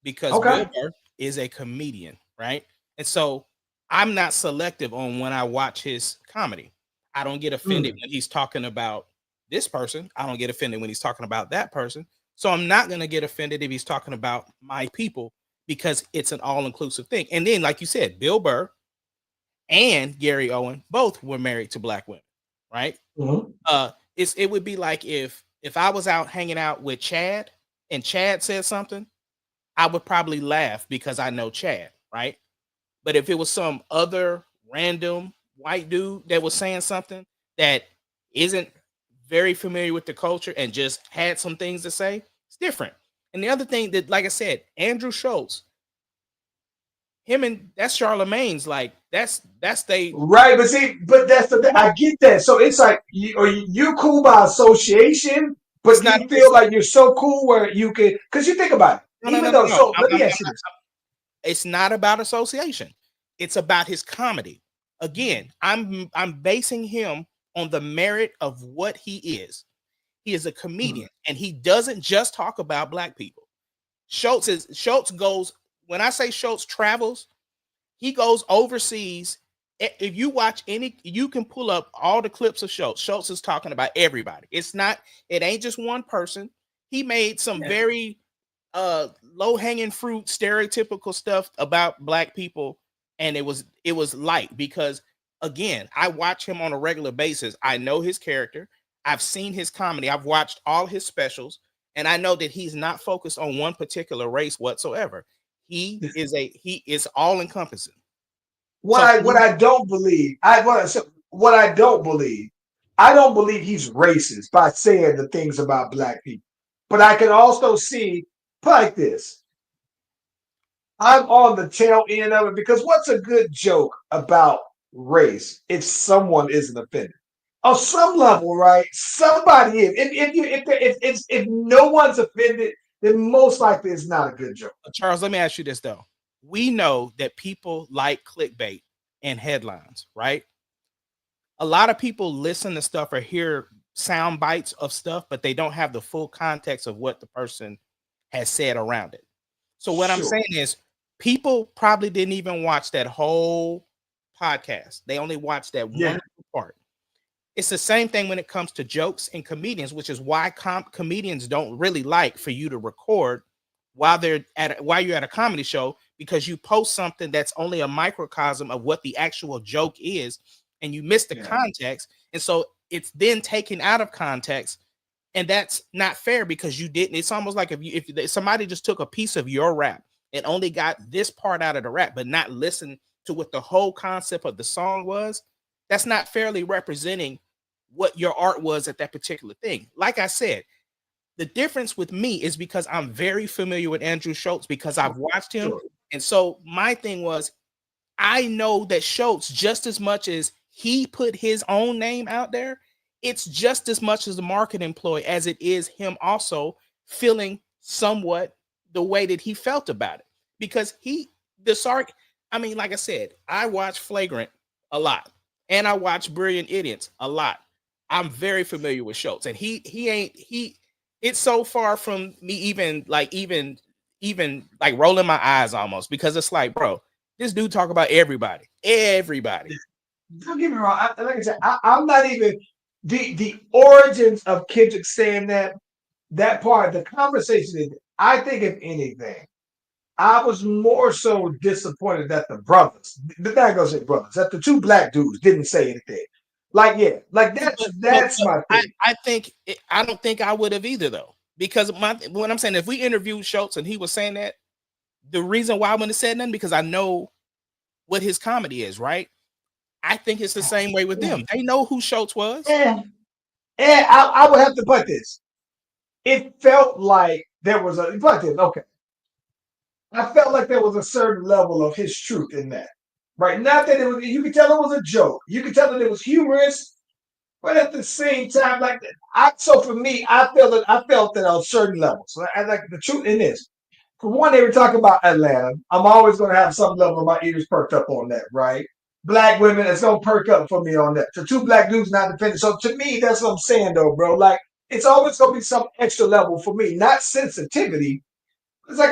Because Okay. Bill Burr is a comedian, right? And so I'm not selective on when I watch his comedy. I don't get offended when he's talking about this person. I don't get offended when he's talking about that person. So I'm not going to get offended if he's talking about my people because it's an all-inclusive thing. And then, like you said, Bill Burr and Gary Owen both were married to Black women, right? It would be like if I was out hanging out with Chad and Chad said something, I would probably laugh because I know Chad, right? But if it was some other random white dude that was saying something that isn't very familiar with the culture and just had some things to say, it's different. And the other thing that, like I said, Andrew Schultz, him and that's Charlemagne's, like that's they Right, but see, but that's the I get that. So it's like you're cool by association, but It's not- you feel like you're so cool where you could, because you think about it. No. So let me ask you this. It's not about association. It's about his comedy. Again, I'm basing him on the merit of what he is. He is a comedian, and he doesn't just talk about Black people. Schultz goes, when I say Schultz travels, he goes overseas. If you watch any, you can pull up all the clips of Schultz. Schultz is talking about everybody. It ain't just one person. He made some very low-hanging fruit, stereotypical stuff about Black people, and it was light because again, I watch him on a regular basis. I know his character. I've seen his comedy. I've watched all his specials, and I know that he's not focused on one particular race whatsoever. He is all encompassing. What I don't believe, I don't believe he's racist by saying the things about Black people. But I can also see like this. I'm on the tail end of it because what's a good joke about race if someone isn't offended? On some level, right? Somebody is. If no one's offended, then most likely it's not a good joke. Charles, let me ask you this though. We know that people like clickbait and headlines, right? A lot of people listen to stuff or hear sound bites of stuff, but they don't have the full context of what the person has said around it. So what I'm saying is people probably didn't even watch that whole podcast. They only watched that one part. It's the same thing when it comes to jokes and comedians, which is why comedians don't really like for you to record while you're at a comedy show, because you post something that's only a microcosm of what the actual joke is, and you miss the context, and so it's then taken out of context, and that's not fair because you didn't. It's almost like if somebody just took a piece of your rap and only got this part out of the rap, but not listen to what the whole concept of the song was. That's not fairly representing what your art was at that particular thing. Like I said, the difference with me is because I'm very familiar with Andrew Schultz because I've watched him. And so my thing was, I know that Schultz, just as much as he put his own name out there, it's just as much as a marketing ploy as it is him also feeling somewhat the way that he felt about it because I mean, like I said, I watch Flagrant a lot and I watch Brilliant Idiots a lot. I'm very familiar with Schultz, and it's so far from me even like rolling my eyes almost because it's like, bro, this dude talk about everybody. Don't get me wrong. Like I said, I'm not even the origins of Kendrick saying that part of the conversation. I think if anything, I was more so disappointed that the brothers, not gonna say brothers, that the two black dudes didn't say anything. Like, yeah, like that's my thing. I don't think I would have either though, because what I'm saying, if we interviewed Schultz and he was saying that, the reason why I wouldn't have said nothing because I know what his comedy is, right? I think it's the same way with them. They know who Schultz was. And I would have to put this. It felt like there was okay. I felt like there was a certain level of his truth in that. Right. Not that it was, you could tell it was a joke. You could tell that it was humorous, but at the same time, like so for me, I felt that on certain levels. So I like the truth in this. For one, they were talking about Atlanta. I'm always gonna have some level of my ears perked up on that, right? Black women, it's gonna perk up for me on that. So two black dudes not dependent. So to me, that's what I'm saying though, bro. Like it's always gonna be some extra level for me, not sensitivity. It's like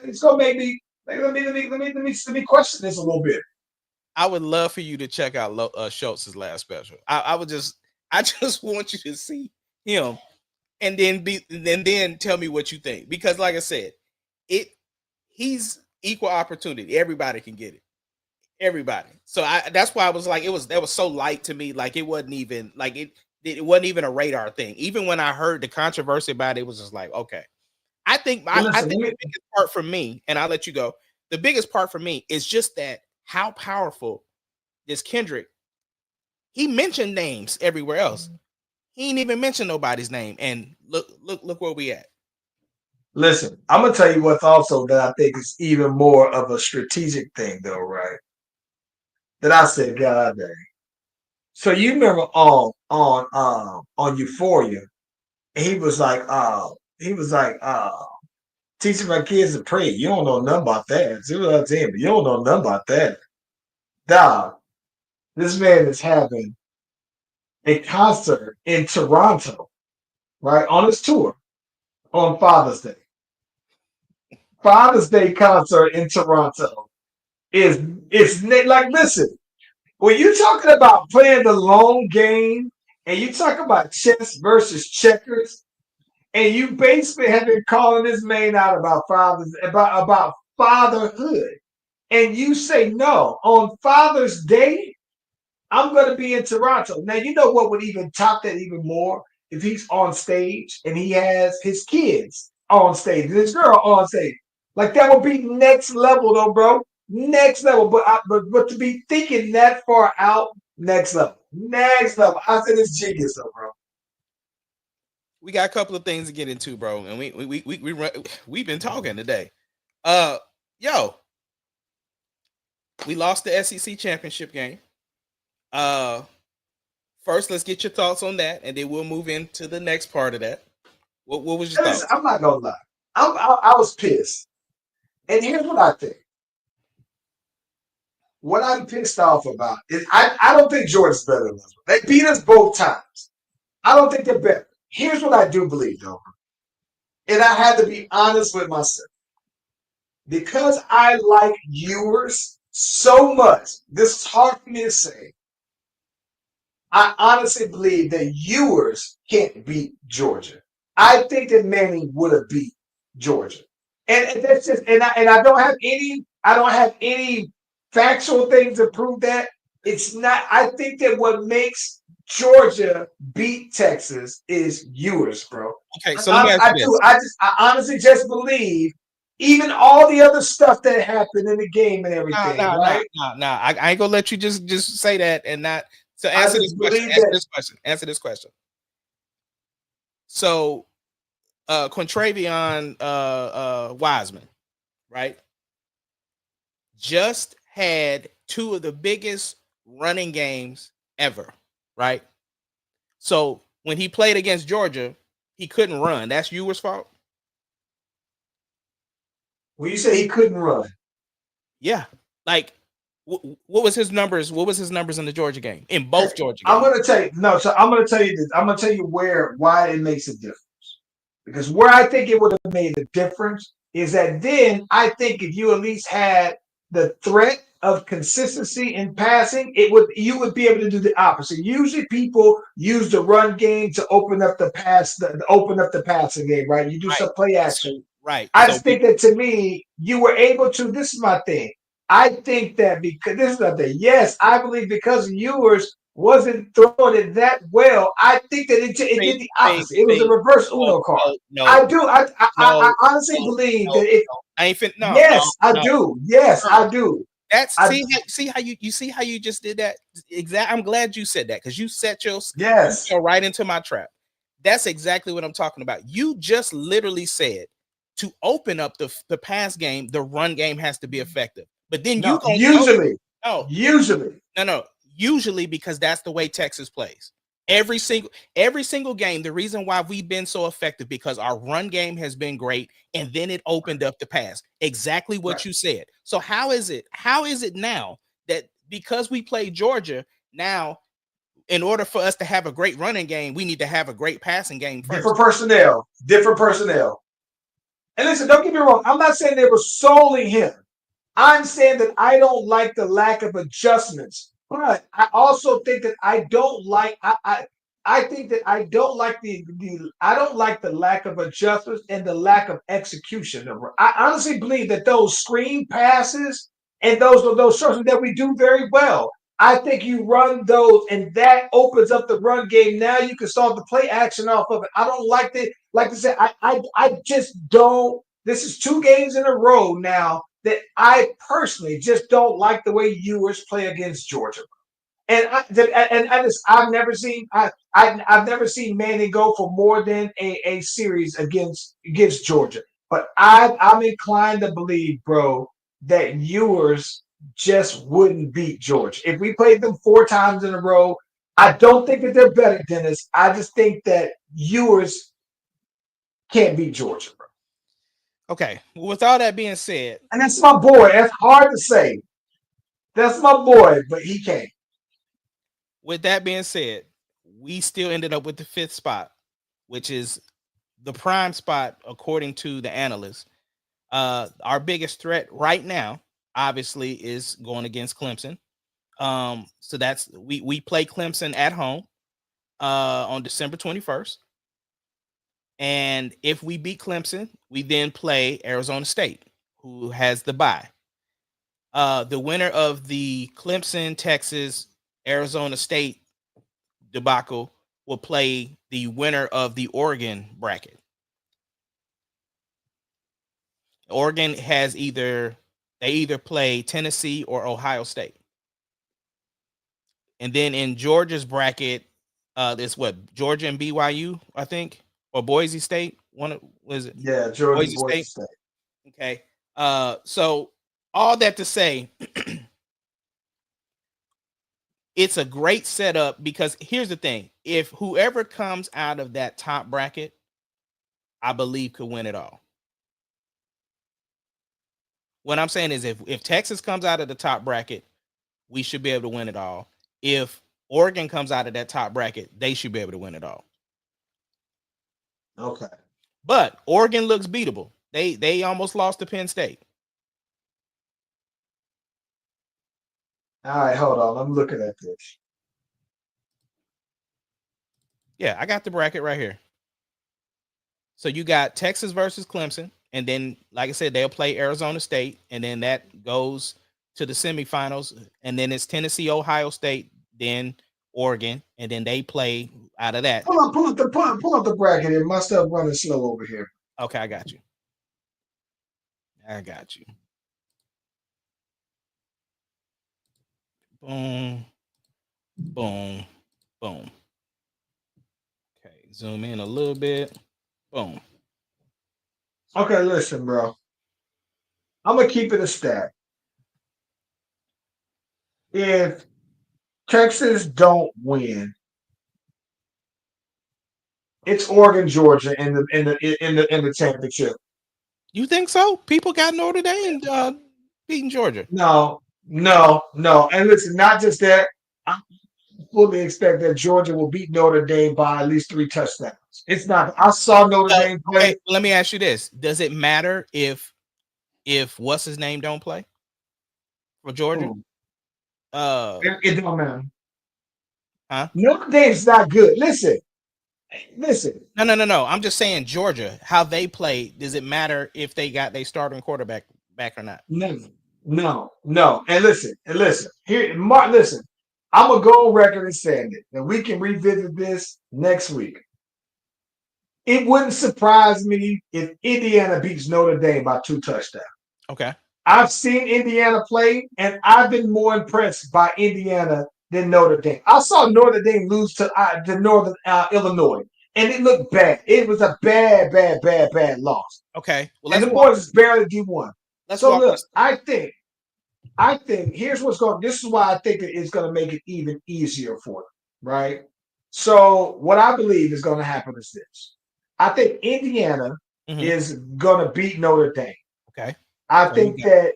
it's gonna make me like, let me question this a little bit. I would love for you to check out Schultz's last special. I just want you to see him and then tell me what you think. Because like I said, he's equal opportunity. Everybody can get it. Everybody. So that's why I was like, that was so light to me. Like it wasn't even like it wasn't even a radar thing. Even when I heard the controversy about it, it was just like, okay. I think the biggest part for me, and I'll let you go. The biggest part for me is just that how powerful this Kendrick. He mentioned names everywhere else. He ain't even mentioned nobody's name. And look where we at. Listen, I'm gonna tell you what's also that I think is even more of a strategic thing, though, right? That I said, God dang. So you remember on Euphoria, he was like, teaching my kids to pray. You don't know nothing about that. See what I'm saying? But you don't know nothing about that. Dog, this man is having a concert in Toronto, right? On his tour on Father's Day. Father's Day concert in Toronto it's like, listen, when you're talking about playing the long game and you talk about chess versus checkers, and you basically have been calling this man out about fatherhood, and you say no on Father's Day, I'm going to be in Toronto. Now you know what would even top that even more if he's on stage and he has his kids on stage, and his girl on stage. Like that would be next level, though, bro. Next level. But to be thinking that far out, next level. Next level. I said it's genius, though, bro. We got a couple of things to get into, bro, and we've been talking today. Yo, we lost the SEC championship game. First, let's get your thoughts on that, and then we'll move into the next part of that. What was your thoughts? I'm not gonna lie. I was pissed, and here's what I think. What I'm pissed off about is I don't think Georgia's better than us. They beat us both times. I don't think they're better. Here's what I do believe, though. And I had to be honest with myself. Because I like Ewers so much, this is hard for me to say. I honestly believe that Ewers can't beat Georgia. I think that Manning would have beat Georgia. And that's just and I don't have any factual things to prove that. It's not. I think that what makes Georgia beat Texas is Ewers, bro. Okay, so let me ask you this. I honestly just believe, even all the other stuff that happened in the game and everything, right? No. I ain't gonna let you just say that and not. So answer this question. So, Quintravion Wiseman, right? Just had two of the biggest running games ever, right? So when he played against Georgia, he couldn't run. That's Ewers' fault. When you say he couldn't run, Yeah, like what was his numbers? What was his numbers in the Georgia game? In both Georgia I'm games? gonna tell you no. So I'm gonna tell you this. I'm gonna tell you why it makes a difference. Because where I think it would have made a difference is that then I think if you at least had the threat of consistency in passing, you would be able to do the opposite. Usually people use the run game to open up the open up the passing game, right? You do Right. some play So action. right. I So just think that to me, you were able to. This is my thing. I think that because this is my thing. Yes, I believe because Ewers wasn't throwing it that well. I think that it did the opposite. It was a reverse no, Uno card. no, no, I do. I no, honestly no, believe no, that it. no. I ain't fin. No, no, Yes, I no. do. Yes, No. I do. That's I see how you see how you just did that. Exact. I'm glad you said that because you set you yes. fell right into my trap. That's exactly what I'm talking about. You just literally said to open up the pass game, the run game has to be effective. But then you No, gonna usually, no, usually. no. Usually because that's the way Texas plays. Every single game, the reason why we've been so effective because our run game has been great, and then it opened up the pass. Exactly what Right. you said. So how is it now that because we play Georgia now, in order for us to have a great running game, we need to have a great passing game first? Different personnel. Different personnel. And listen, don't get me wrong. I'm not saying they were solely him. I'm saying that I don't like the lack of adjustments, but I also think that I don't like I think that I don't like the I don't like the lack of adjustments and the lack of execution. I honestly believe that those screen passes and those shorts that we do very well. I think you run those and that opens up the run game. Now you can start the play action off of it. I don't like that. Like I said, I just don't. This is 2 games in a row now that I personally just don't like the way Ewers play against Georgia. And I've never seen I've never seen Manning go for more than a series against Georgia. But I'm inclined to believe, bro, that Ewers just wouldn't beat Georgia. If we played them 4 times in a row, I don't think that they're better, Dennis. I just think that Ewers can't beat Georgia, bro. Okay. With all that being said, And that's my boy. That's hard to say. That's my boy, but he can't. with that being said, we still ended up with the 5th spot, which is the prime spot according to the analysts. Our biggest threat right now, obviously, is going against Clemson. So that's we play Clemson at home on December 21st. And if we beat Clemson, we then play Arizona State, who has the bye. The winner of the Clemson, Texas, Arizona State debacle will play the winner of the Oregon bracket. Oregon has either play Tennessee or Ohio State. And then in Georgia's bracket, there's what, Georgia and BYU, I think, or Boise State. Was it? Yeah, Georgia, Boise State. Okay. So all that to say, it's a great setup because here's the thing: if whoever comes out of that top bracket, I believe could win it all. What I'm saying is, if Texas comes out of the top bracket, we should be able to win it all. If Oregon comes out of that top bracket, they should be able to win it all. Okay. But Oregon looks beatable. They almost lost to Penn State. All right, hold on. I'm looking at this. Yeah, I got the bracket right here. So you got Texas versus Clemson, and then, like I said, they'll play Arizona State, and then that goes to the semifinals, and then it's Tennessee, Ohio State, then Oregon, and then they play out of that. Pull up the bracket here. My stuff running slow over here. Okay, I got you. Boom, boom, boom. Okay, zoom in a little bit. Boom. Okay, listen, bro. I'm gonna keep it a stat. If Texas don't win, it's Oregon, Georgia in the championship. You think so? People got Notre Dame beating Georgia. No. And listen, not just that. I fully expect that Georgia will beat Notre Dame by at least 3 touchdowns. It's not. I saw Notre Dame play. Okay, let me ask you this: does it matter if what's his name don't play for Georgia? It don't matter. Huh? Notre Dame's not good. Listen. No. I'm just saying Georgia, how they play. Does it matter if they got their starting quarterback back or not? No. And listen. Here, Mark. Listen. I'm gonna go on record and saying it, and we can revisit this next week. It wouldn't surprise me if Indiana beats Notre Dame by 2 touchdowns. Okay. I've seen Indiana play, and I've been more impressed by Indiana than Notre Dame. I saw Notre Dame lose to Northern Illinois, and it looked bad. It was a bad loss. Okay. Well, And the boys barely D1. So look, I think here's what's going. This is why I think it's going to make it even easier for them, right? So what I believe is going to happen is this: I think Indiana is going to beat Notre Dame. Okay. I think that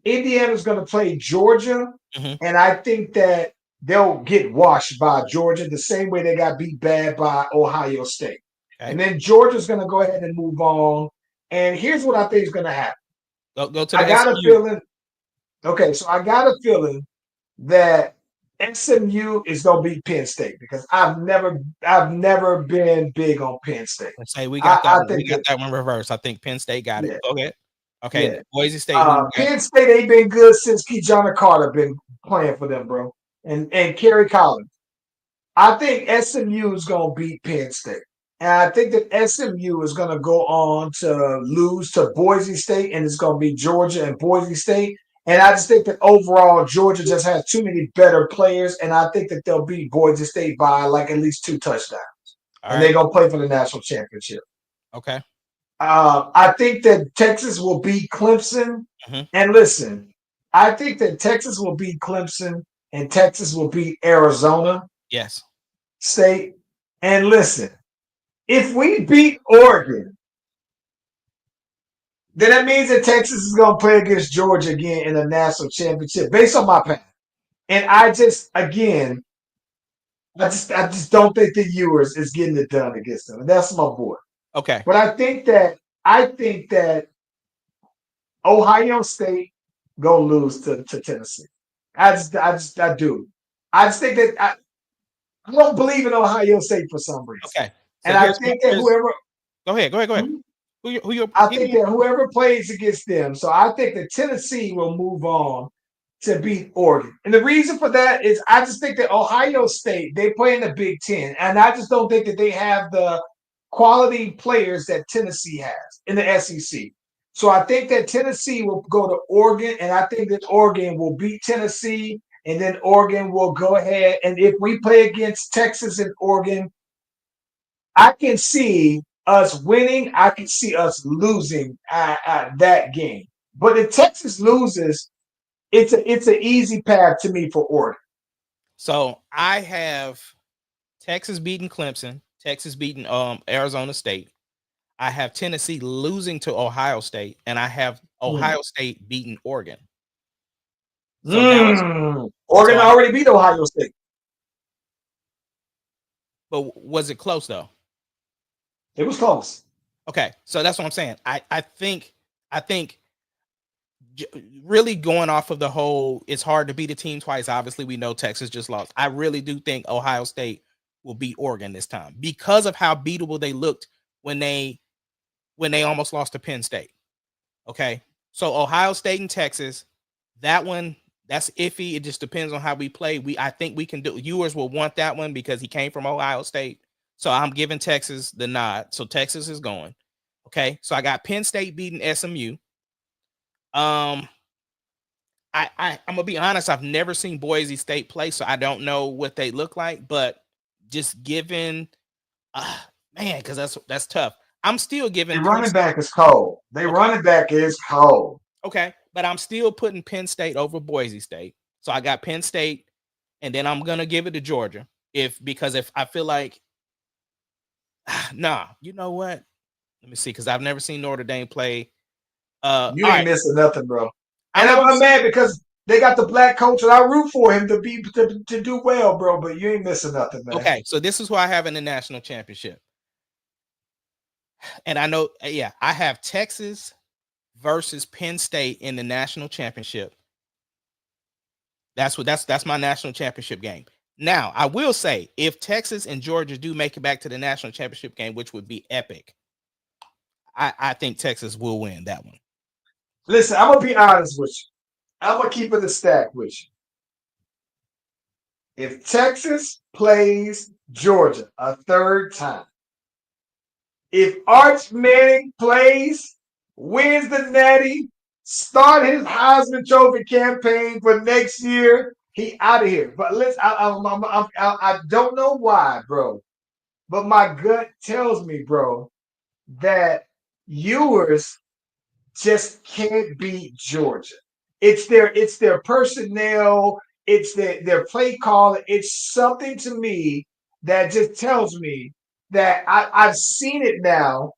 Indiana's going to play Georgia, and I think that they'll get washed by Georgia the same way they got beat bad by Ohio State. Okay. And then Georgia's going to go ahead and move on. And here's what I think is going to happen. Go to the I got a feeling. Okay, so I got a feeling that SMU is going to beat Penn State because I've never been big on Penn State. Let's say we got that one reversed. I think Penn State got it. Okay. Yeah. Boise State. Penn State ain't been good since Keyshawn Carter been playing for them, bro. And Kerry Collins. I think SMU is going to beat Penn State. And I think that SMU is going to go on to lose to Boise State, and it's going to be Georgia and Boise State. And I just think that overall, Georgia just has too many better players, and I think that they'll beat Boise State by like at least 2 touchdowns. They're going to play for the national championship. Okay. I think that Texas will beat Clemson. And listen, I think that Texas will beat Clemson and Texas will beat Arizona State. And listen, if we beat Oregon, then that means that Texas is going to play against Georgia again in the national championship based on my path. And I just don't think the Ewers is getting it done against them. And that's my boy. Okay. But I think that Ohio State gonna lose to Tennessee. I do. I just think that I don't believe in Ohio State for some reason. Okay. So and I think that whoever go ahead. I think that whoever plays against them, so I think that Tennessee will move on to beat Oregon. And the reason for that is I just think that Ohio State, they play in the Big Ten, and I just don't think that they have the quality players that Tennessee has in the SEC. So I think that Tennessee will go to Oregon, and I think that Oregon will beat Tennessee, and then Oregon will go ahead. And if we play against Texas and Oregon, I can see us winning. I can see us losing that game. But if Texas loses, it's an easy path to me for Oregon. So I have Texas beating Clemson, Texas beating Arizona State. I have Tennessee losing to Ohio State, and I have Ohio State beating Oregon. So Oregon already beat Ohio State. But was it close though? It was close. Okay, so that's what I'm saying. I think really going off of the whole, it's hard to beat a team twice. Obviously, we know Texas just lost. I really do think Ohio State will beat Oregon this time because of how beatable they looked when they almost lost to Penn State. Okay, so Ohio State and Texas, that one, that's iffy. It just depends on how we play. I think we can do. Ewers will want that one because he came from Ohio State. So I'm giving Texas the nod. So Texas is going. Okay, so I got Penn State beating SMU. I'm gonna be honest. I've never seen Boise State play, so I don't know what they look like. But just given, man, because that's tough. I'm still giving. The running back is cold. Running back is cold. Okay, but I'm still putting Penn State over Boise State. So I got Penn State, and then I'm gonna give it to Georgia because if I feel like, nah, you know what? Let me see, because I've never seen Notre Dame play You all ain't right. missing nothing, bro. I'm And I'm gonna mad because they got the black coach, and I root for him to do well, bro. But you ain't missing nothing, man. Okay, so this is who I have in the national championship. And I know, yeah, I have Texas versus Penn State in the national championship. That's my national championship game. Now, I will say, if Texas and Georgia do make it back to the national championship game, which would be epic, I think Texas will win that one. Listen, I'm gonna be honest with you. I'm gonna keep it a stack with you. If Texas plays Georgia a third time, if Arch Manning wins the Natty, start his Heisman Trophy campaign for next year, he out of here. But listen, I don't know why, bro, but my gut tells me, bro, that Ewers just can't beat Georgia. It's their personnel, it's their play call. It's something to me that just tells me that I've seen it now,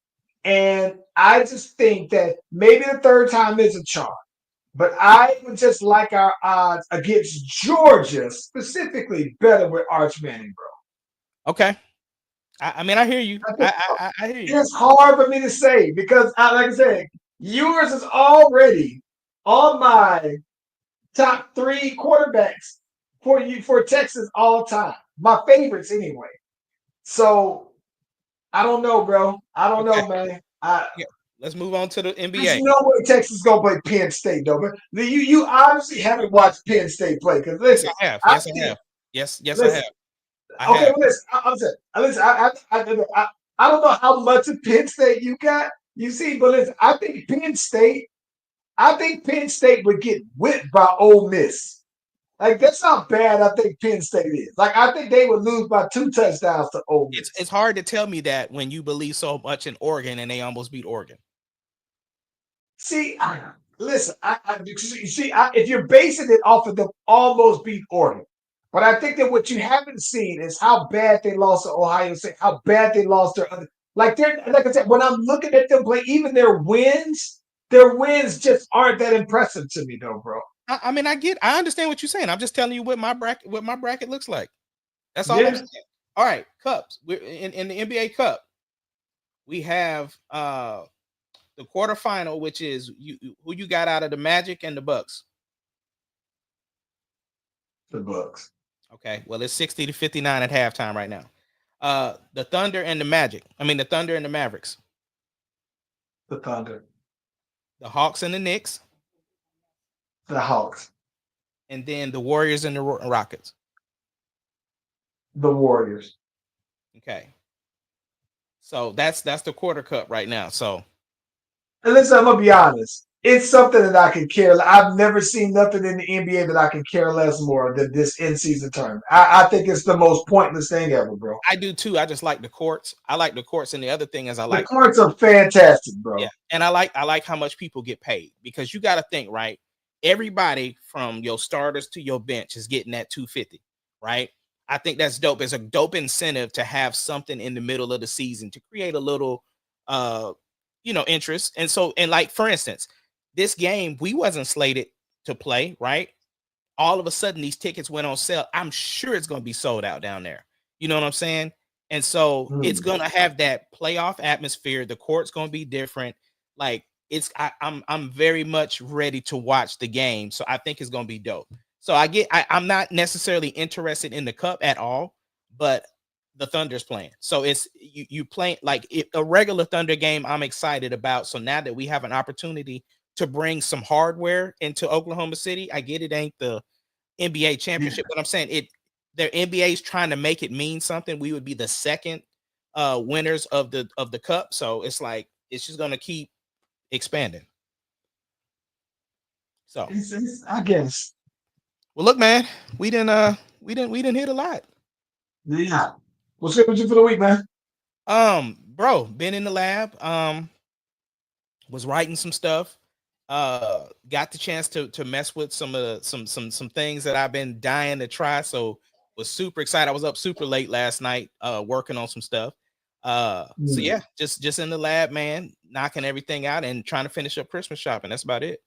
and I just think that maybe the third time is a charm. But I would just like our odds against Georgia specifically better with Arch Manning, bro. Okay. I mean, I hear you. I hear you. It's hard for me to say because, like I said, Ewers is already on my top 3 quarterbacks for Texas all time. My favorites anyway. So I don't know, bro. I don't know, man. Yeah. Let's move on to the NBA. There's no way Texas is gonna play Penn State, though. But you obviously haven't watched Penn State play because listen, yes, I have. Yes, I have. Yes, listen, I have. Okay, well, listen. I'm saying, listen. I don't know how much of Penn State you got. You see, but listen, I think Penn State would get whipped by Ole Miss. Like that's how bad I think Penn State is. Like I think they would lose by 2 touchdowns to Ole Miss. It's hard to tell me that when you believe so much in Oregon and they almost beat Oregon. See, listen. If you're basing it off of them almost beat Oregon, but I think that what you haven't seen is how bad they lost to Ohio State, how bad they lost their other. Like I said, when I'm looking at them play, even their wins just aren't that impressive to me, though, bro. I mean, I understand what you're saying. I'm just telling you what my bracket looks like. That's all Yeah. I'm saying. All right, Cups. We're in the NBA Cup. We have the quarterfinal, which is who you got out of the Magic and the Bucks. The Bucks. Okay, well it's 60-59 at halftime right now. The Thunder and the Magic. I mean, the Thunder and the Mavericks. The Thunder. The Hawks and the Knicks. The Hawks. And then the Warriors and the Rockets. The Warriors. Okay. So that's the quarter cup right now. So and listen, I'm gonna be honest. It's something that I can care. I've never seen nothing in the NBA that I can care less more than this in-season tournament. I think it's the most pointless thing ever, bro. I do too. I just like the courts. I like the courts, and the other thing is the courts are fantastic, bro. Yeah, and I like how much people get paid because you got to think, right? Everybody from your starters to your bench is getting that $250, right? I think that's dope. It's a dope incentive to have something in the middle of the season to create a little, interest. And so, like for instance, this game we wasn't slated to play, right? All of a sudden, these tickets went on sale. I'm sure it's going to be sold out down there. You know what I'm saying? And so it's going to have that playoff atmosphere. The court's going to be different. Like I'm very much ready to watch the game. So I think it's going to be dope. So I'm not necessarily interested in the cup at all, but the Thunder's playing. So it's you playing like a regular Thunder game. I'm excited about. So now that we have an opportunity to bring some hardware into Oklahoma City, I get it ain't the NBA championship, but I'm saying their NBA is trying to make it mean something. We would be the second winners of the cup. So it's like it's just gonna keep expanding. So I guess. Well, look, man, we didn't hit a lot. Yeah. What's good with you for the week, man? Bro, been in the lab. Was writing some stuff. Got the chance to mess with some things that I've been dying to try. So was super excited. I was up super late last night, working on some stuff. So yeah, just in the lab, man, knocking everything out and trying to finish up Christmas shopping. That's about it.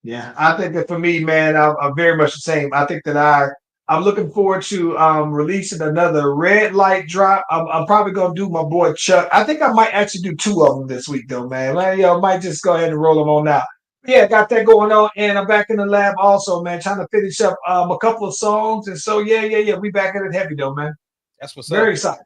Yeah, I think that for me, man, I'm very much the same. I think that I'm looking forward to releasing another red light drop. I'm probably gonna do my boy Chuck. I think I might actually do 2 of them this week, though, man. I might just go ahead and roll them on out. Yeah, got that going on, and I'm back in the lab also, man, trying to finish up a couple of songs. And so yeah, we back at it heavy though, man. That's what's Very up. excited.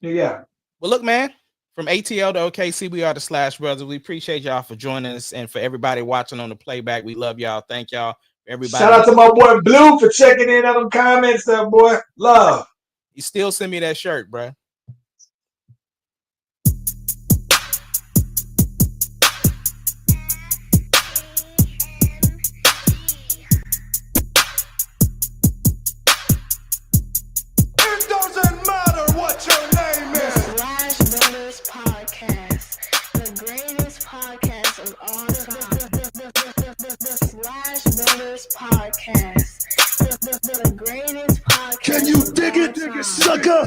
Yeah. Well, look, man, from ATL to OKC, we are the Slash Brothers. We appreciate y'all for joining us, and for everybody watching on the playback, we love y'all. Thank y'all. Everybody. Shout out to my boy Blue for checking in on them comments, there, boy. Love. You still send me that shirt, bro. It doesn't matter what your name is. Slash Brothers Podcast, the greatest podcast of all time. The Slash Brothers Podcast, the greatest podcast. Can you dig it, of all time. sucker?